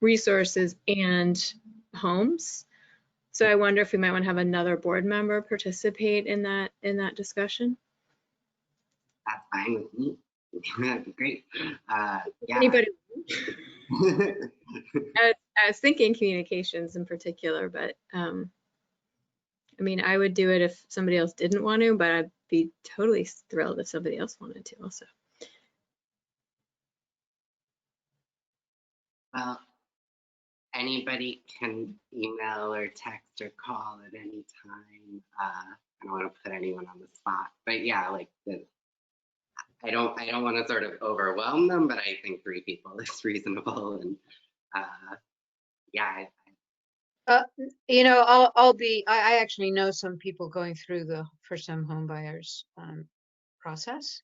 resources and homes. So I wonder if we might want to have another board member participate in that discussion. That's fine with me. That'd be great. Yeah. Anybody? I was thinking communications in particular, but I mean, I would do it if somebody else didn't want to, but I'd be totally thrilled if somebody else wanted to also. Well, anybody can email or text or call at any time. I don't want to put anyone on the spot, but yeah, like I don't want to sort of overwhelm them, but I think 3 people is reasonable, and yeah. You know, I actually know some people going through the first time home buyers process,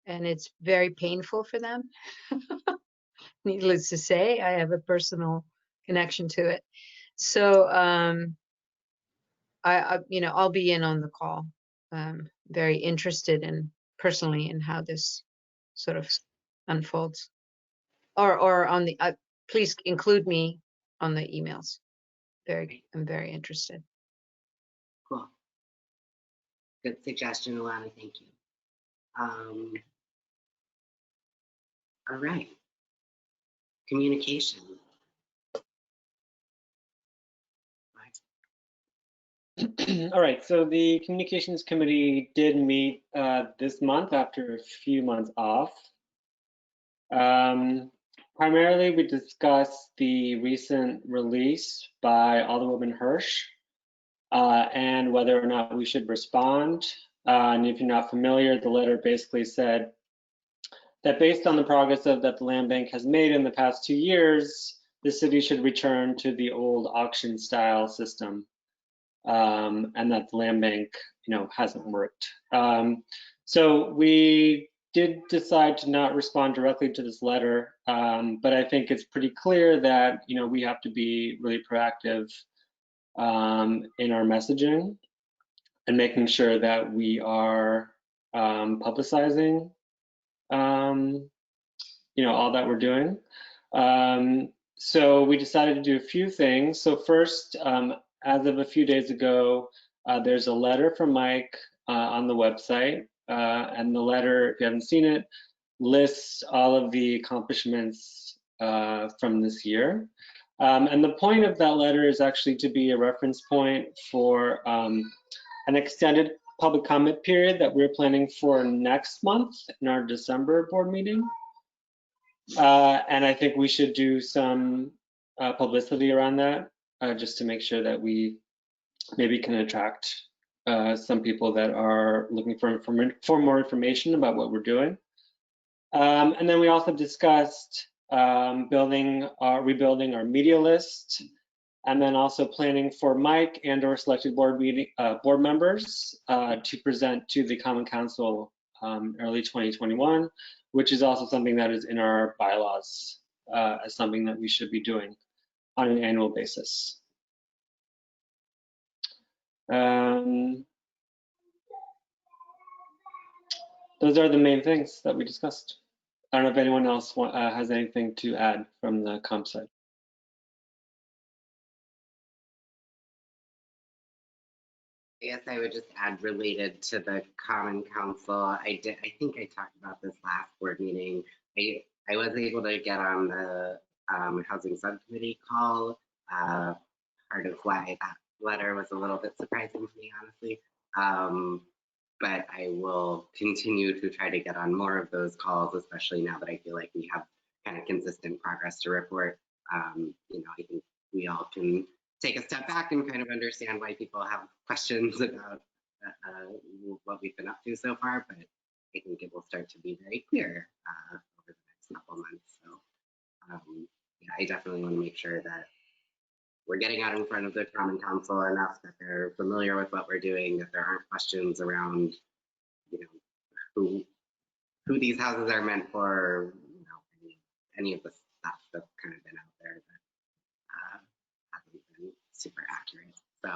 and it's very painful for them. Needless to say, I have a personal connection to it. So I'll be in on the call. Very interested in personally in how this sort of unfolds. Or on the, please include me on the emails. I'm very interested. Cool. Good suggestion, Alana. Thank you. All right. Communication. All right, so the Communications Committee did meet this month after a few months off. Primarily, we discussed the recent release by Alderwoman Hirsch and whether or not we should respond. And if you're not familiar, the letter basically said that based on the progress that the land bank has made in the past 2 years, the city should return to the old auction style system. And that the land bank, hasn't worked. So we did decide to not respond directly to this letter, but I think it's pretty clear that we have to be really proactive in our messaging and making sure that we are publicizing, all that we're doing. So we decided to do a few things. So first, as of a few days ago, there's a letter from Mike on the website, and the letter, if you haven't seen it, lists all of the accomplishments from this year. And the point of that letter is actually to be a reference point for an extended public comment period that we're planning for next month in our December board meeting. And I think we should do some publicity around that, just to make sure that we maybe can attract some people that are looking for more information about what we're doing. And then we also discussed rebuilding our media list, and then also planning for Mike and or selected board members to present to the Common Council early 2021, which is also something that is in our bylaws as something that we should be doing on an annual basis. Those are the main things that we discussed. I don't know if anyone else has anything to add from the comp side. I guess I would just add, related to the Common Council, I think I talked about this last board meeting. I was able to get on the housing subcommittee call. Part of why that letter was a little bit surprising to me, honestly. But I will continue to try to get on more of those calls, especially now that I feel like we have kind of consistent progress to report. I think we all can take a step back and kind of understand why people have questions about what we've been up to so far, but I think it will start to be very clear over the next couple months. So yeah, I definitely want to make sure that we're getting out in front of the Common Council enough that they're familiar with what we're doing, that there aren't questions around, who these houses are meant for, any of the stuff that's kind of been out there that hasn't been super accurate. So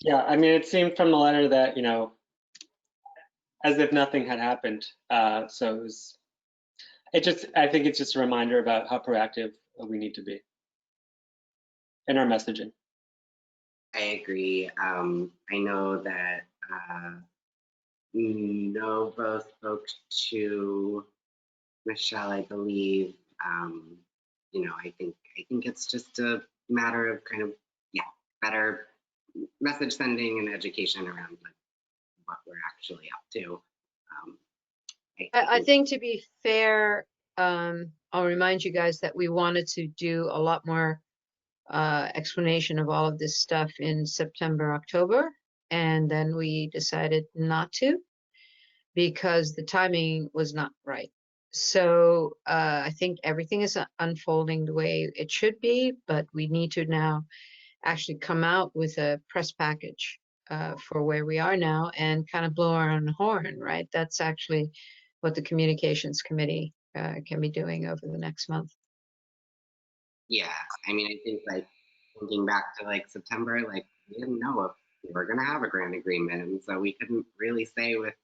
yeah, I mean, it seemed from the letter that, as if nothing had happened. So I think it's just a reminder about how proactive we need to be in our messaging. I agree. I know that Novo spoke to Michelle, I believe. I think it's just a matter of kind of, better message sending and education around what we're actually up to. I think, to be fair, I'll remind you guys that we wanted to do a lot more explanation of all of this stuff in September, October, and then we decided not to because the timing was not right. So I think everything is unfolding the way it should be, but we need to now actually come out with a press package for where we are now and kind of blow our own horn, right? That's actually what the Communications Committee can be doing over the next month. Yeah, I mean, I think thinking back to like September, like we didn't know if we were going to have a grant agreement. And so we couldn't really say with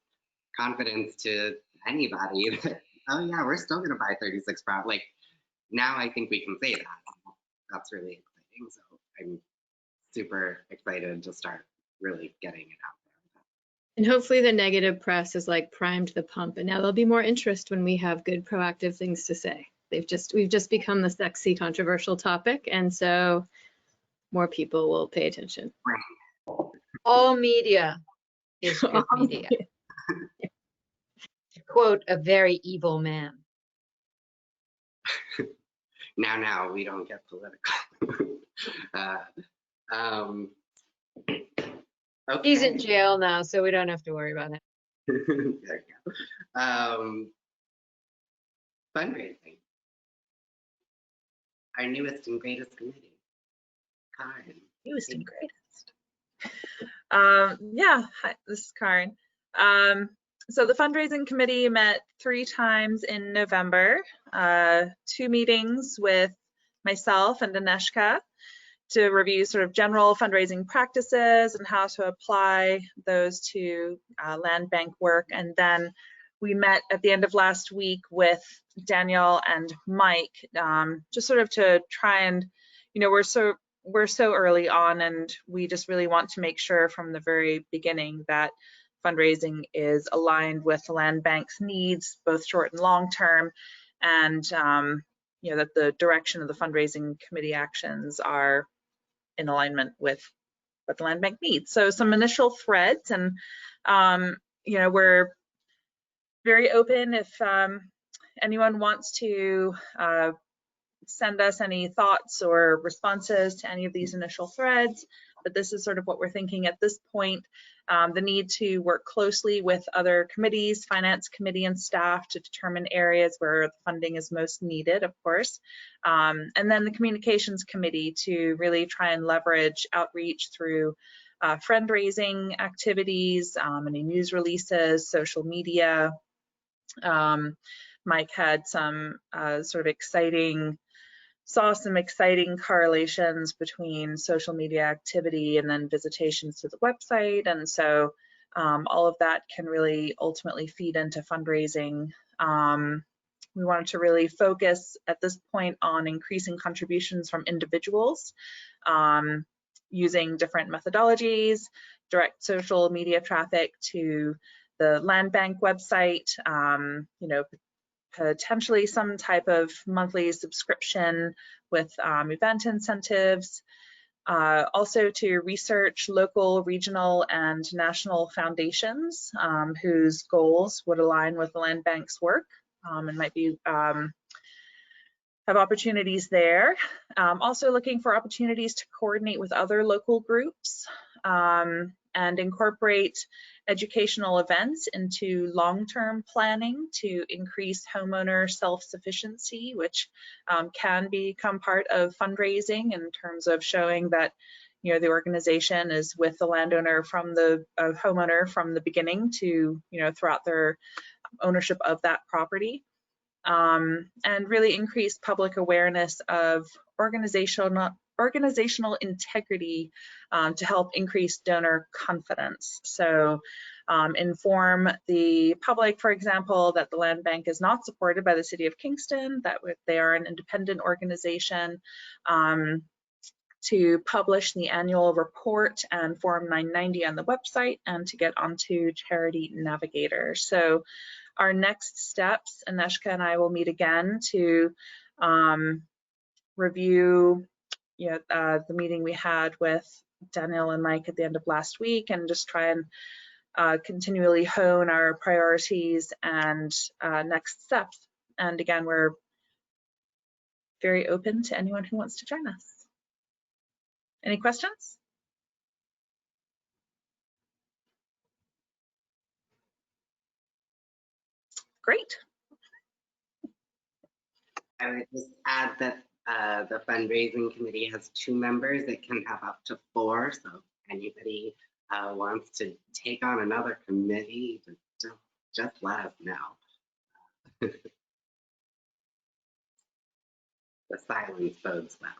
confidence to anybody that, oh yeah, we're still going to buy 36 properties. Like now I think we can say that. That's really exciting. So I'm super excited to start really getting it out there. And hopefully the negative press has like primed the pump, and now there'll be more interest when we have good proactive things to say. We've just become the sexy controversial topic, and so more people will pay attention. All media is good media. To quote a very evil man. Now we don't get political. Okay. He's in jail now, so we don't have to worry about it. There you go. Fundraising. Our newest and greatest committee. Karen. Newest and greatest. Yeah, hi, this is Karen. So the fundraising committee met 3 times in November, 2 meetings with myself and Aneshka to review sort of general fundraising practices and how to apply those to land bank work. And then we met at the end of last week with Danielle and Mike, just sort of to try and, you know, we're so early on, and we just really want to make sure from the very beginning that fundraising is aligned with the land bank's needs, both short and long term, and you know, that the direction of the fundraising committee actions are in alignment with what the land bank needs. So some initial threads, and you know, we're very open if anyone wants to send us any thoughts or responses to any of these initial threads, but this is sort of what we're thinking at this point. The need to work closely with other committees, finance committee and staff, to determine areas where the funding is most needed, of course. And then the communications committee to really try and leverage outreach through fundraising activities, any news releases, social media. Mike had some sort of saw some exciting correlations between social media activity and then visitations to the website. And so all of that can really ultimately feed into fundraising. We wanted to really focus at this point on increasing contributions from individuals, using different methodologies, direct social media traffic to the land bank website, you know, potentially some type of monthly subscription with event incentives. Also to research local, regional, and national foundations whose goals would align with the land bank's work and might be have opportunities there. Also looking for opportunities to coordinate with other local groups and incorporate educational events into long-term planning to increase homeowner self-sufficiency, which can become part of fundraising in terms of showing that, you know, the organization is with the landowner from the homeowner from the beginning to, you know, throughout their ownership of that property. And really increase public awareness of organizational integrity to help increase donor confidence. So inform the public, for example, that the land bank is not supported by the city of Kingston, that they are an independent organization, to publish the annual report and Form 990 on the website, and to get onto Charity Navigator. So our next steps, Aneshka and I will meet again to review, you know, the meeting we had with Danielle and Mike at the end of last week, and just try and continually hone our priorities and next steps. And again, we're very open to anyone who wants to join us. Any questions? Great. I would just add that the fundraising committee has 2 members. It can have up to 4. So if anybody wants to take on another committee, just let us know. The silence bodes well.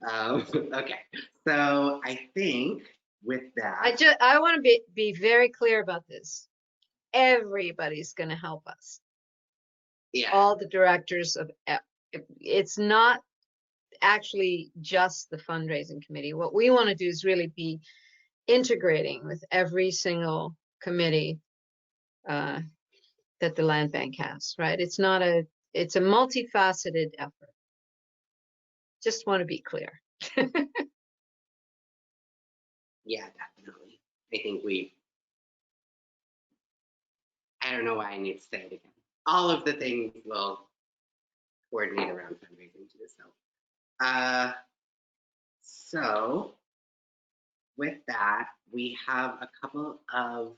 Okay, so I think with that, I want to be very clear about this. Everybody's going to help us. yeah, All the directors of, it's not actually just the fundraising committee. What we want to do is really be integrating with every single committee that the land bank has, right? It's a multifaceted effort. Just want to be clear. yeah, definitely. I think I don't know why I need to say it again. All of the things will coordinate around fundraising too. So with that, we have a couple of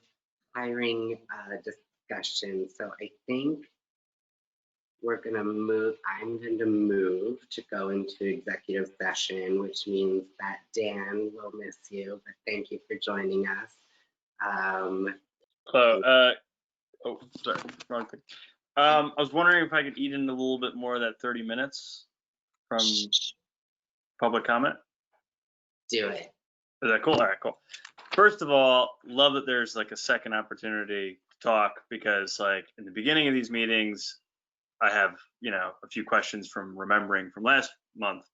hiring discussions. So I think I'm going to move to go into executive session, which means that Dan will miss you, but thank you for joining us. Oh, sorry, wrong thing. I was wondering if I could eat in a little bit more of that 30 minutes from public comment. Do it. Is that cool? All right, cool. First of all, love that there's like a second opportunity to talk, because like in the beginning of these meetings, I have, a few questions from remembering from last month,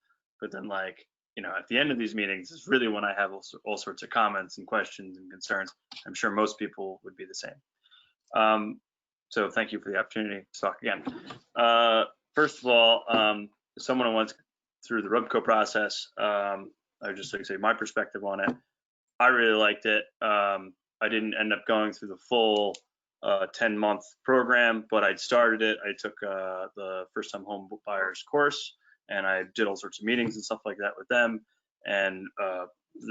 but then like, at the end of these meetings is really when I have all sorts of comments and questions and concerns. I'm sure most people would be the same. So thank you for the opportunity to talk again. First of all, as someone who went through the RUBCO process, I would just like to say my perspective on it. I really liked it. I didn't end up going through the full 10-month program, but I'd started it. I took the first-time home buyers course, and I did all sorts of meetings and stuff like that with them. And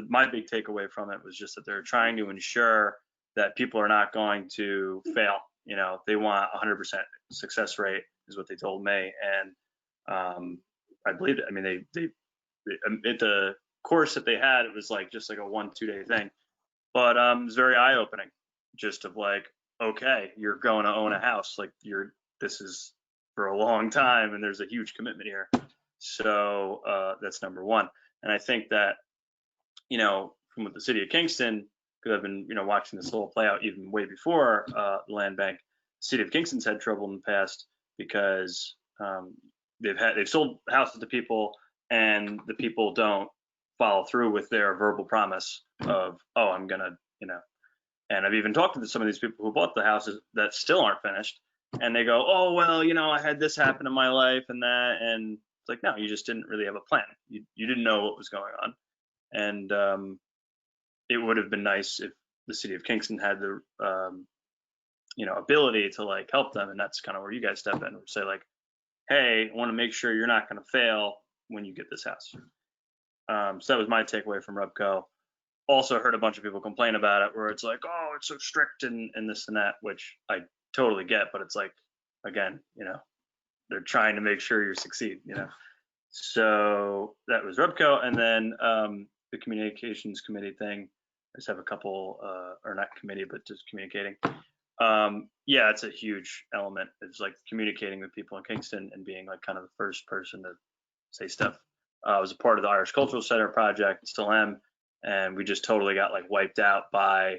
my big takeaway from it was just that they're trying to ensure that people are not going to fail. They want 100% success rate is what they told me, and I believed it. I mean, they at the course that they had, it was like just like a 1-2 day thing, but it was very eye-opening, just of like, okay, you're going to own a house, like this is for a long time, and there's a huge commitment here. So that's number one. And I think that, from with the city of Kingston, because I've been, watching this whole play out even way before the land bank, the city of Kingston's had trouble in the past because they've sold houses to people, and the people don't follow through with their verbal promise of, oh, I'm gonna, and I've even talked to some of these people who bought the houses that still aren't finished, and they go, oh, well, I had this happen in my life and that, and it's like, no, you just didn't really have a plan. You didn't know what was going on. And it would have been nice if the city of Kingston had the ability to like help them, and that's kind of where you guys step in, or say like, hey, I want to make sure you're not going to fail when you get this house. So that was my takeaway from RUBCO. Also heard a bunch of people complain about it, where it's like, oh, it's so strict and this and that, which I totally get, but it's like, again, they're trying to make sure you succeed, So that was RUBCO. And then the communications committee thing, I just have a couple, or not committee, but just communicating. Yeah, it's a huge element. It's like communicating with people in Kingston and being like kind of the first person to say stuff. I was a part of the Irish Cultural Center project, still am, and we just totally got like wiped out by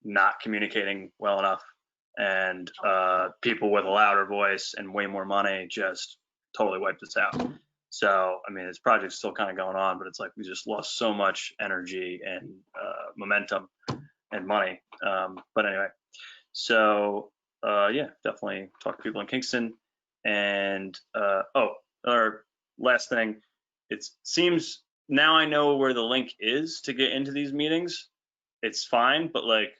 not communicating well enough, and people with a louder voice and way more money just totally wiped us out. So I mean, this project's still kind of going on, but it's like we just lost so much energy and momentum and money. But anyway, so yeah, definitely talk to people in Kingston. And our last thing, it seems now I know where the link is to get into these meetings. It's fine, but like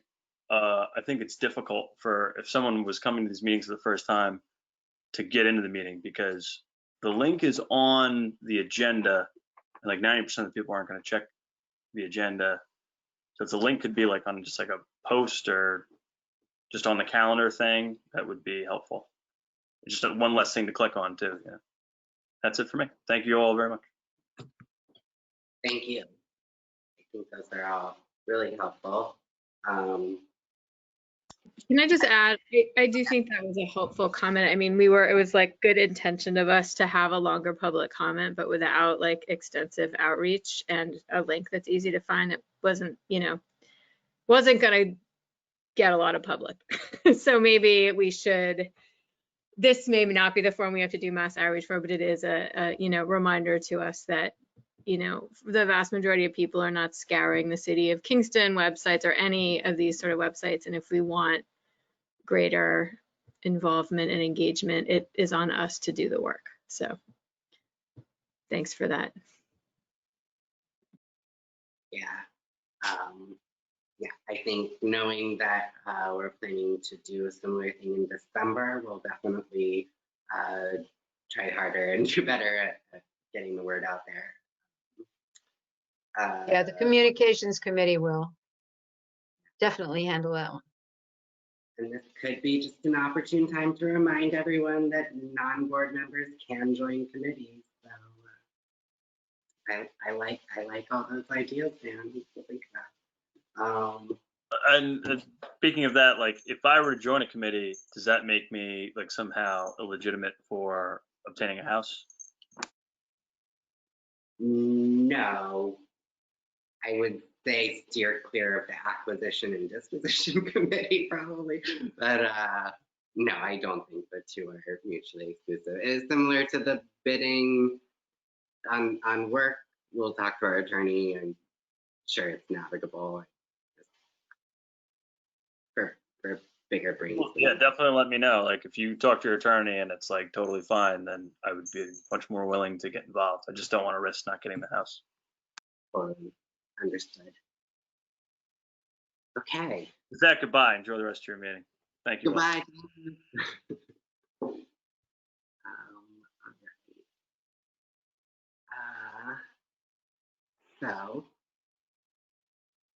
I think it's difficult for if someone was coming to these meetings for the first time to get into the meeting, because the link is on the agenda, and like 90% of the people aren't going to check the agenda. So if the link could be like on just like a post or just on the calendar thing, that would be helpful. Just one less thing to click on too. Yeah. That's it for me. Thank you all very much. Thank you. I think those are all really helpful. Can I just add, I do think that was a helpful comment. I mean, it was like good intention of us to have a longer public comment, but without like extensive outreach and a link that's easy to find. It wasn't, wasn't gonna get a lot of public. So maybe this may not be the form we have to do mass outreach for, but it is a reminder to us that, the vast majority of people are not scouring the city of Kingston websites or any of these sort of websites. And if we want greater involvement and engagement, it is on us to do the work. So thanks for that. Yeah. Yeah, I think knowing that we're planning to do a similar thing in December, we'll definitely try harder and do better at getting the word out there. Yeah, the communications committee will definitely handle that one. And this could be just an opportune time to remind everyone that non-board members can join committees. So I like all those ideas, Dan. To think about. And speaking of that, like if I were to join a committee, does that make me like somehow illegitimate for obtaining a house? No, I would say steer clear of the acquisition and disposition committee probably, but no, I don't think the two are mutually exclusive. It is similar to the bidding on work. We'll talk to our attorney and sure it's navigable for bigger brains. Well, yeah, definitely let me know. Like if you talk to your attorney and it's like totally fine, then I would be much more willing to get involved. I just don't want to risk not getting the house. Totally understood. Okay. Zach, goodbye. Enjoy the rest of your meeting. Thank you. Goodbye. So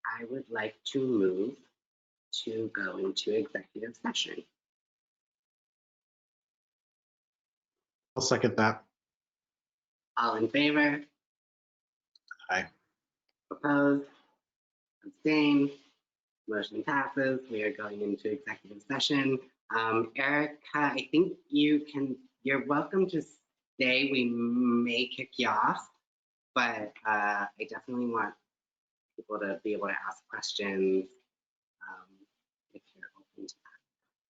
I would like to move to go into executive session. I'll second that. All in favor? Aye. Opposed? Abstain? Motion passes. We are going into executive session. Erica, I think you're welcome to stay. We may kick you off, but I definitely want people to be able to ask questions if you're open to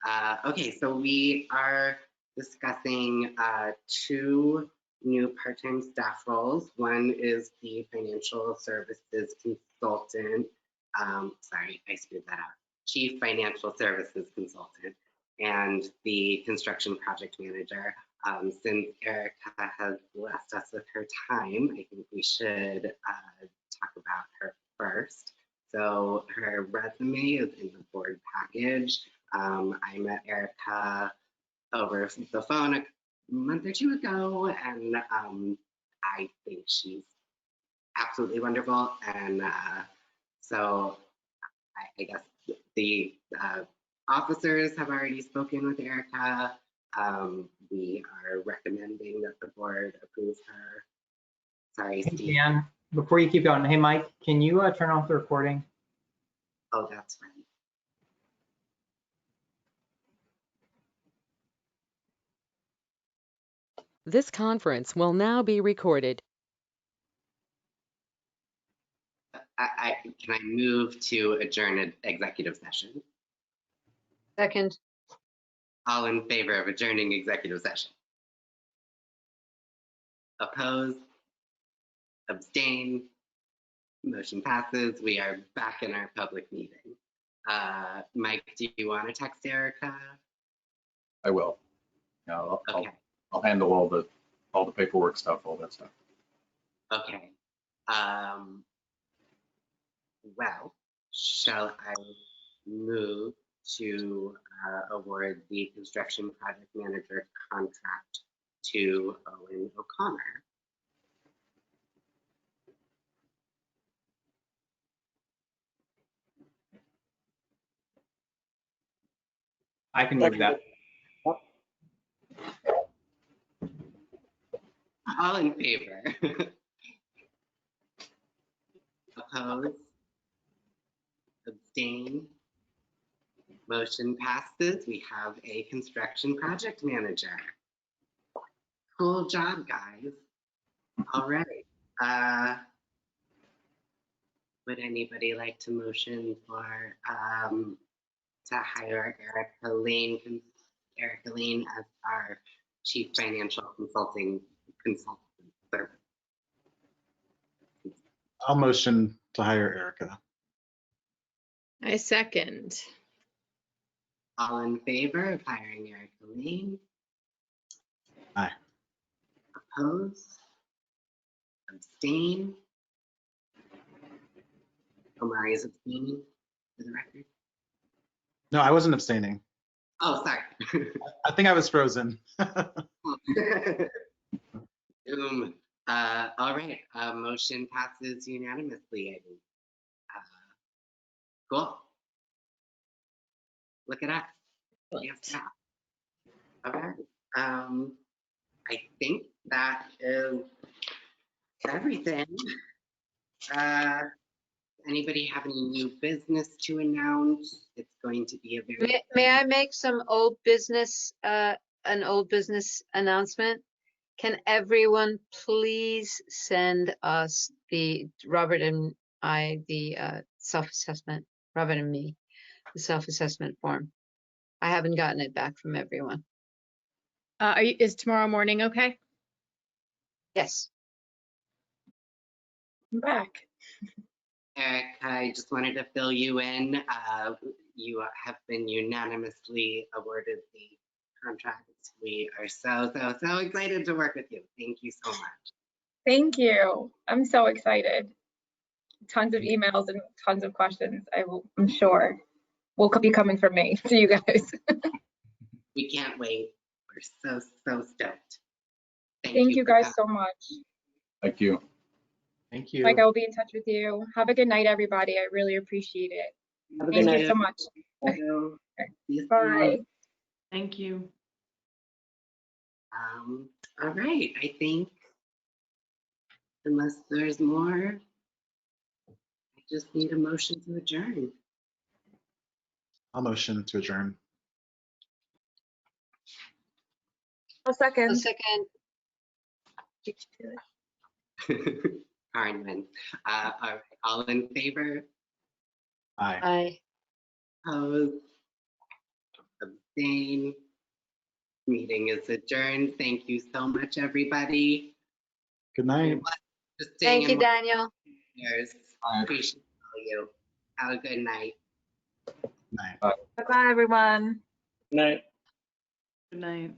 that. Okay, so we are discussing two new part-time staff roles. One is the financial services consultant. Sorry, I screwed that up. Chief Financial Services Consultant and the construction project manager. Since Erica has blessed us with her time, I think we should talk about her first. So her resume is in the board package. I met Erica over the phone a month or two ago, and I think she's absolutely wonderful. And so I guess the officers have already spoken with Erica. We are recommending that the board approve her. Sorry, Hey, Steve. Dan, before you keep going, hey, Mike, can you turn off the recording? Oh, that's fine. This conference will now be recorded. Can I move to adjourn an executive session? Second, All in favor of adjourning executive session? Opposed? Abstain? Motion passes. We are back in our public meeting. Mike, do you want to text Erica? I will. Yeah, Okay. I'll handle all the paperwork stuff, all that stuff. Okay. Well, shall I move to award the construction project manager contract to Owen O'Connor? I can move that. All in favor? Opposed? Abstain? Motion passes. We have a construction project manager. Cool job, guys. All right. Would anybody like to motion for to hire Erica Lane as our Chief Financial Consultant? I'll motion to hire Erica. I second. All in favor of hiring Erica Lane? Aye. Oppose? Abstain? Omari is abstaining for the record. No, I wasn't abstaining. Oh, sorry. I think I was frozen. All right, motion passes unanimously, I think. Cool. Look at us. We have staff. All right. I think that is everything. Anybody have any new business to announce? It's going to be a very. May I make some old business, an old business announcement? Can everyone please send us Robert and I, the self-assessment, Robert and me, the self-assessment form? I haven't gotten it back from everyone. Is tomorrow morning okay? Yes. I'm back. Eric, I just wanted to fill you in. You have been unanimously awarded the contract. We are so excited to work with you. Thank you so much. Thank you. I'm so excited. Tons of emails and tons of questions. I'm sure will be coming from me to you guys. We can't wait. We're so stoked. Thank you guys so much. Thank you. Thank you. Mike, I will be in touch with you. Have a good night, everybody. I really appreciate it. Have a good Thank night. you so much. See you Bye. soon. Thank you. All right, I think unless there's more, I just need a motion to adjourn. I'll motion to adjourn. A second. A second. Harnman. All right, all in favor? Aye. Aye. Opposed? Abstain? Meeting is adjourned. Thank you so much, everybody. Good night. Just staying Thank you, in Daniel. Cheers. Bye. Appreciate all you. Have a good night. Night. Bye-bye, everyone. Good night. Good night.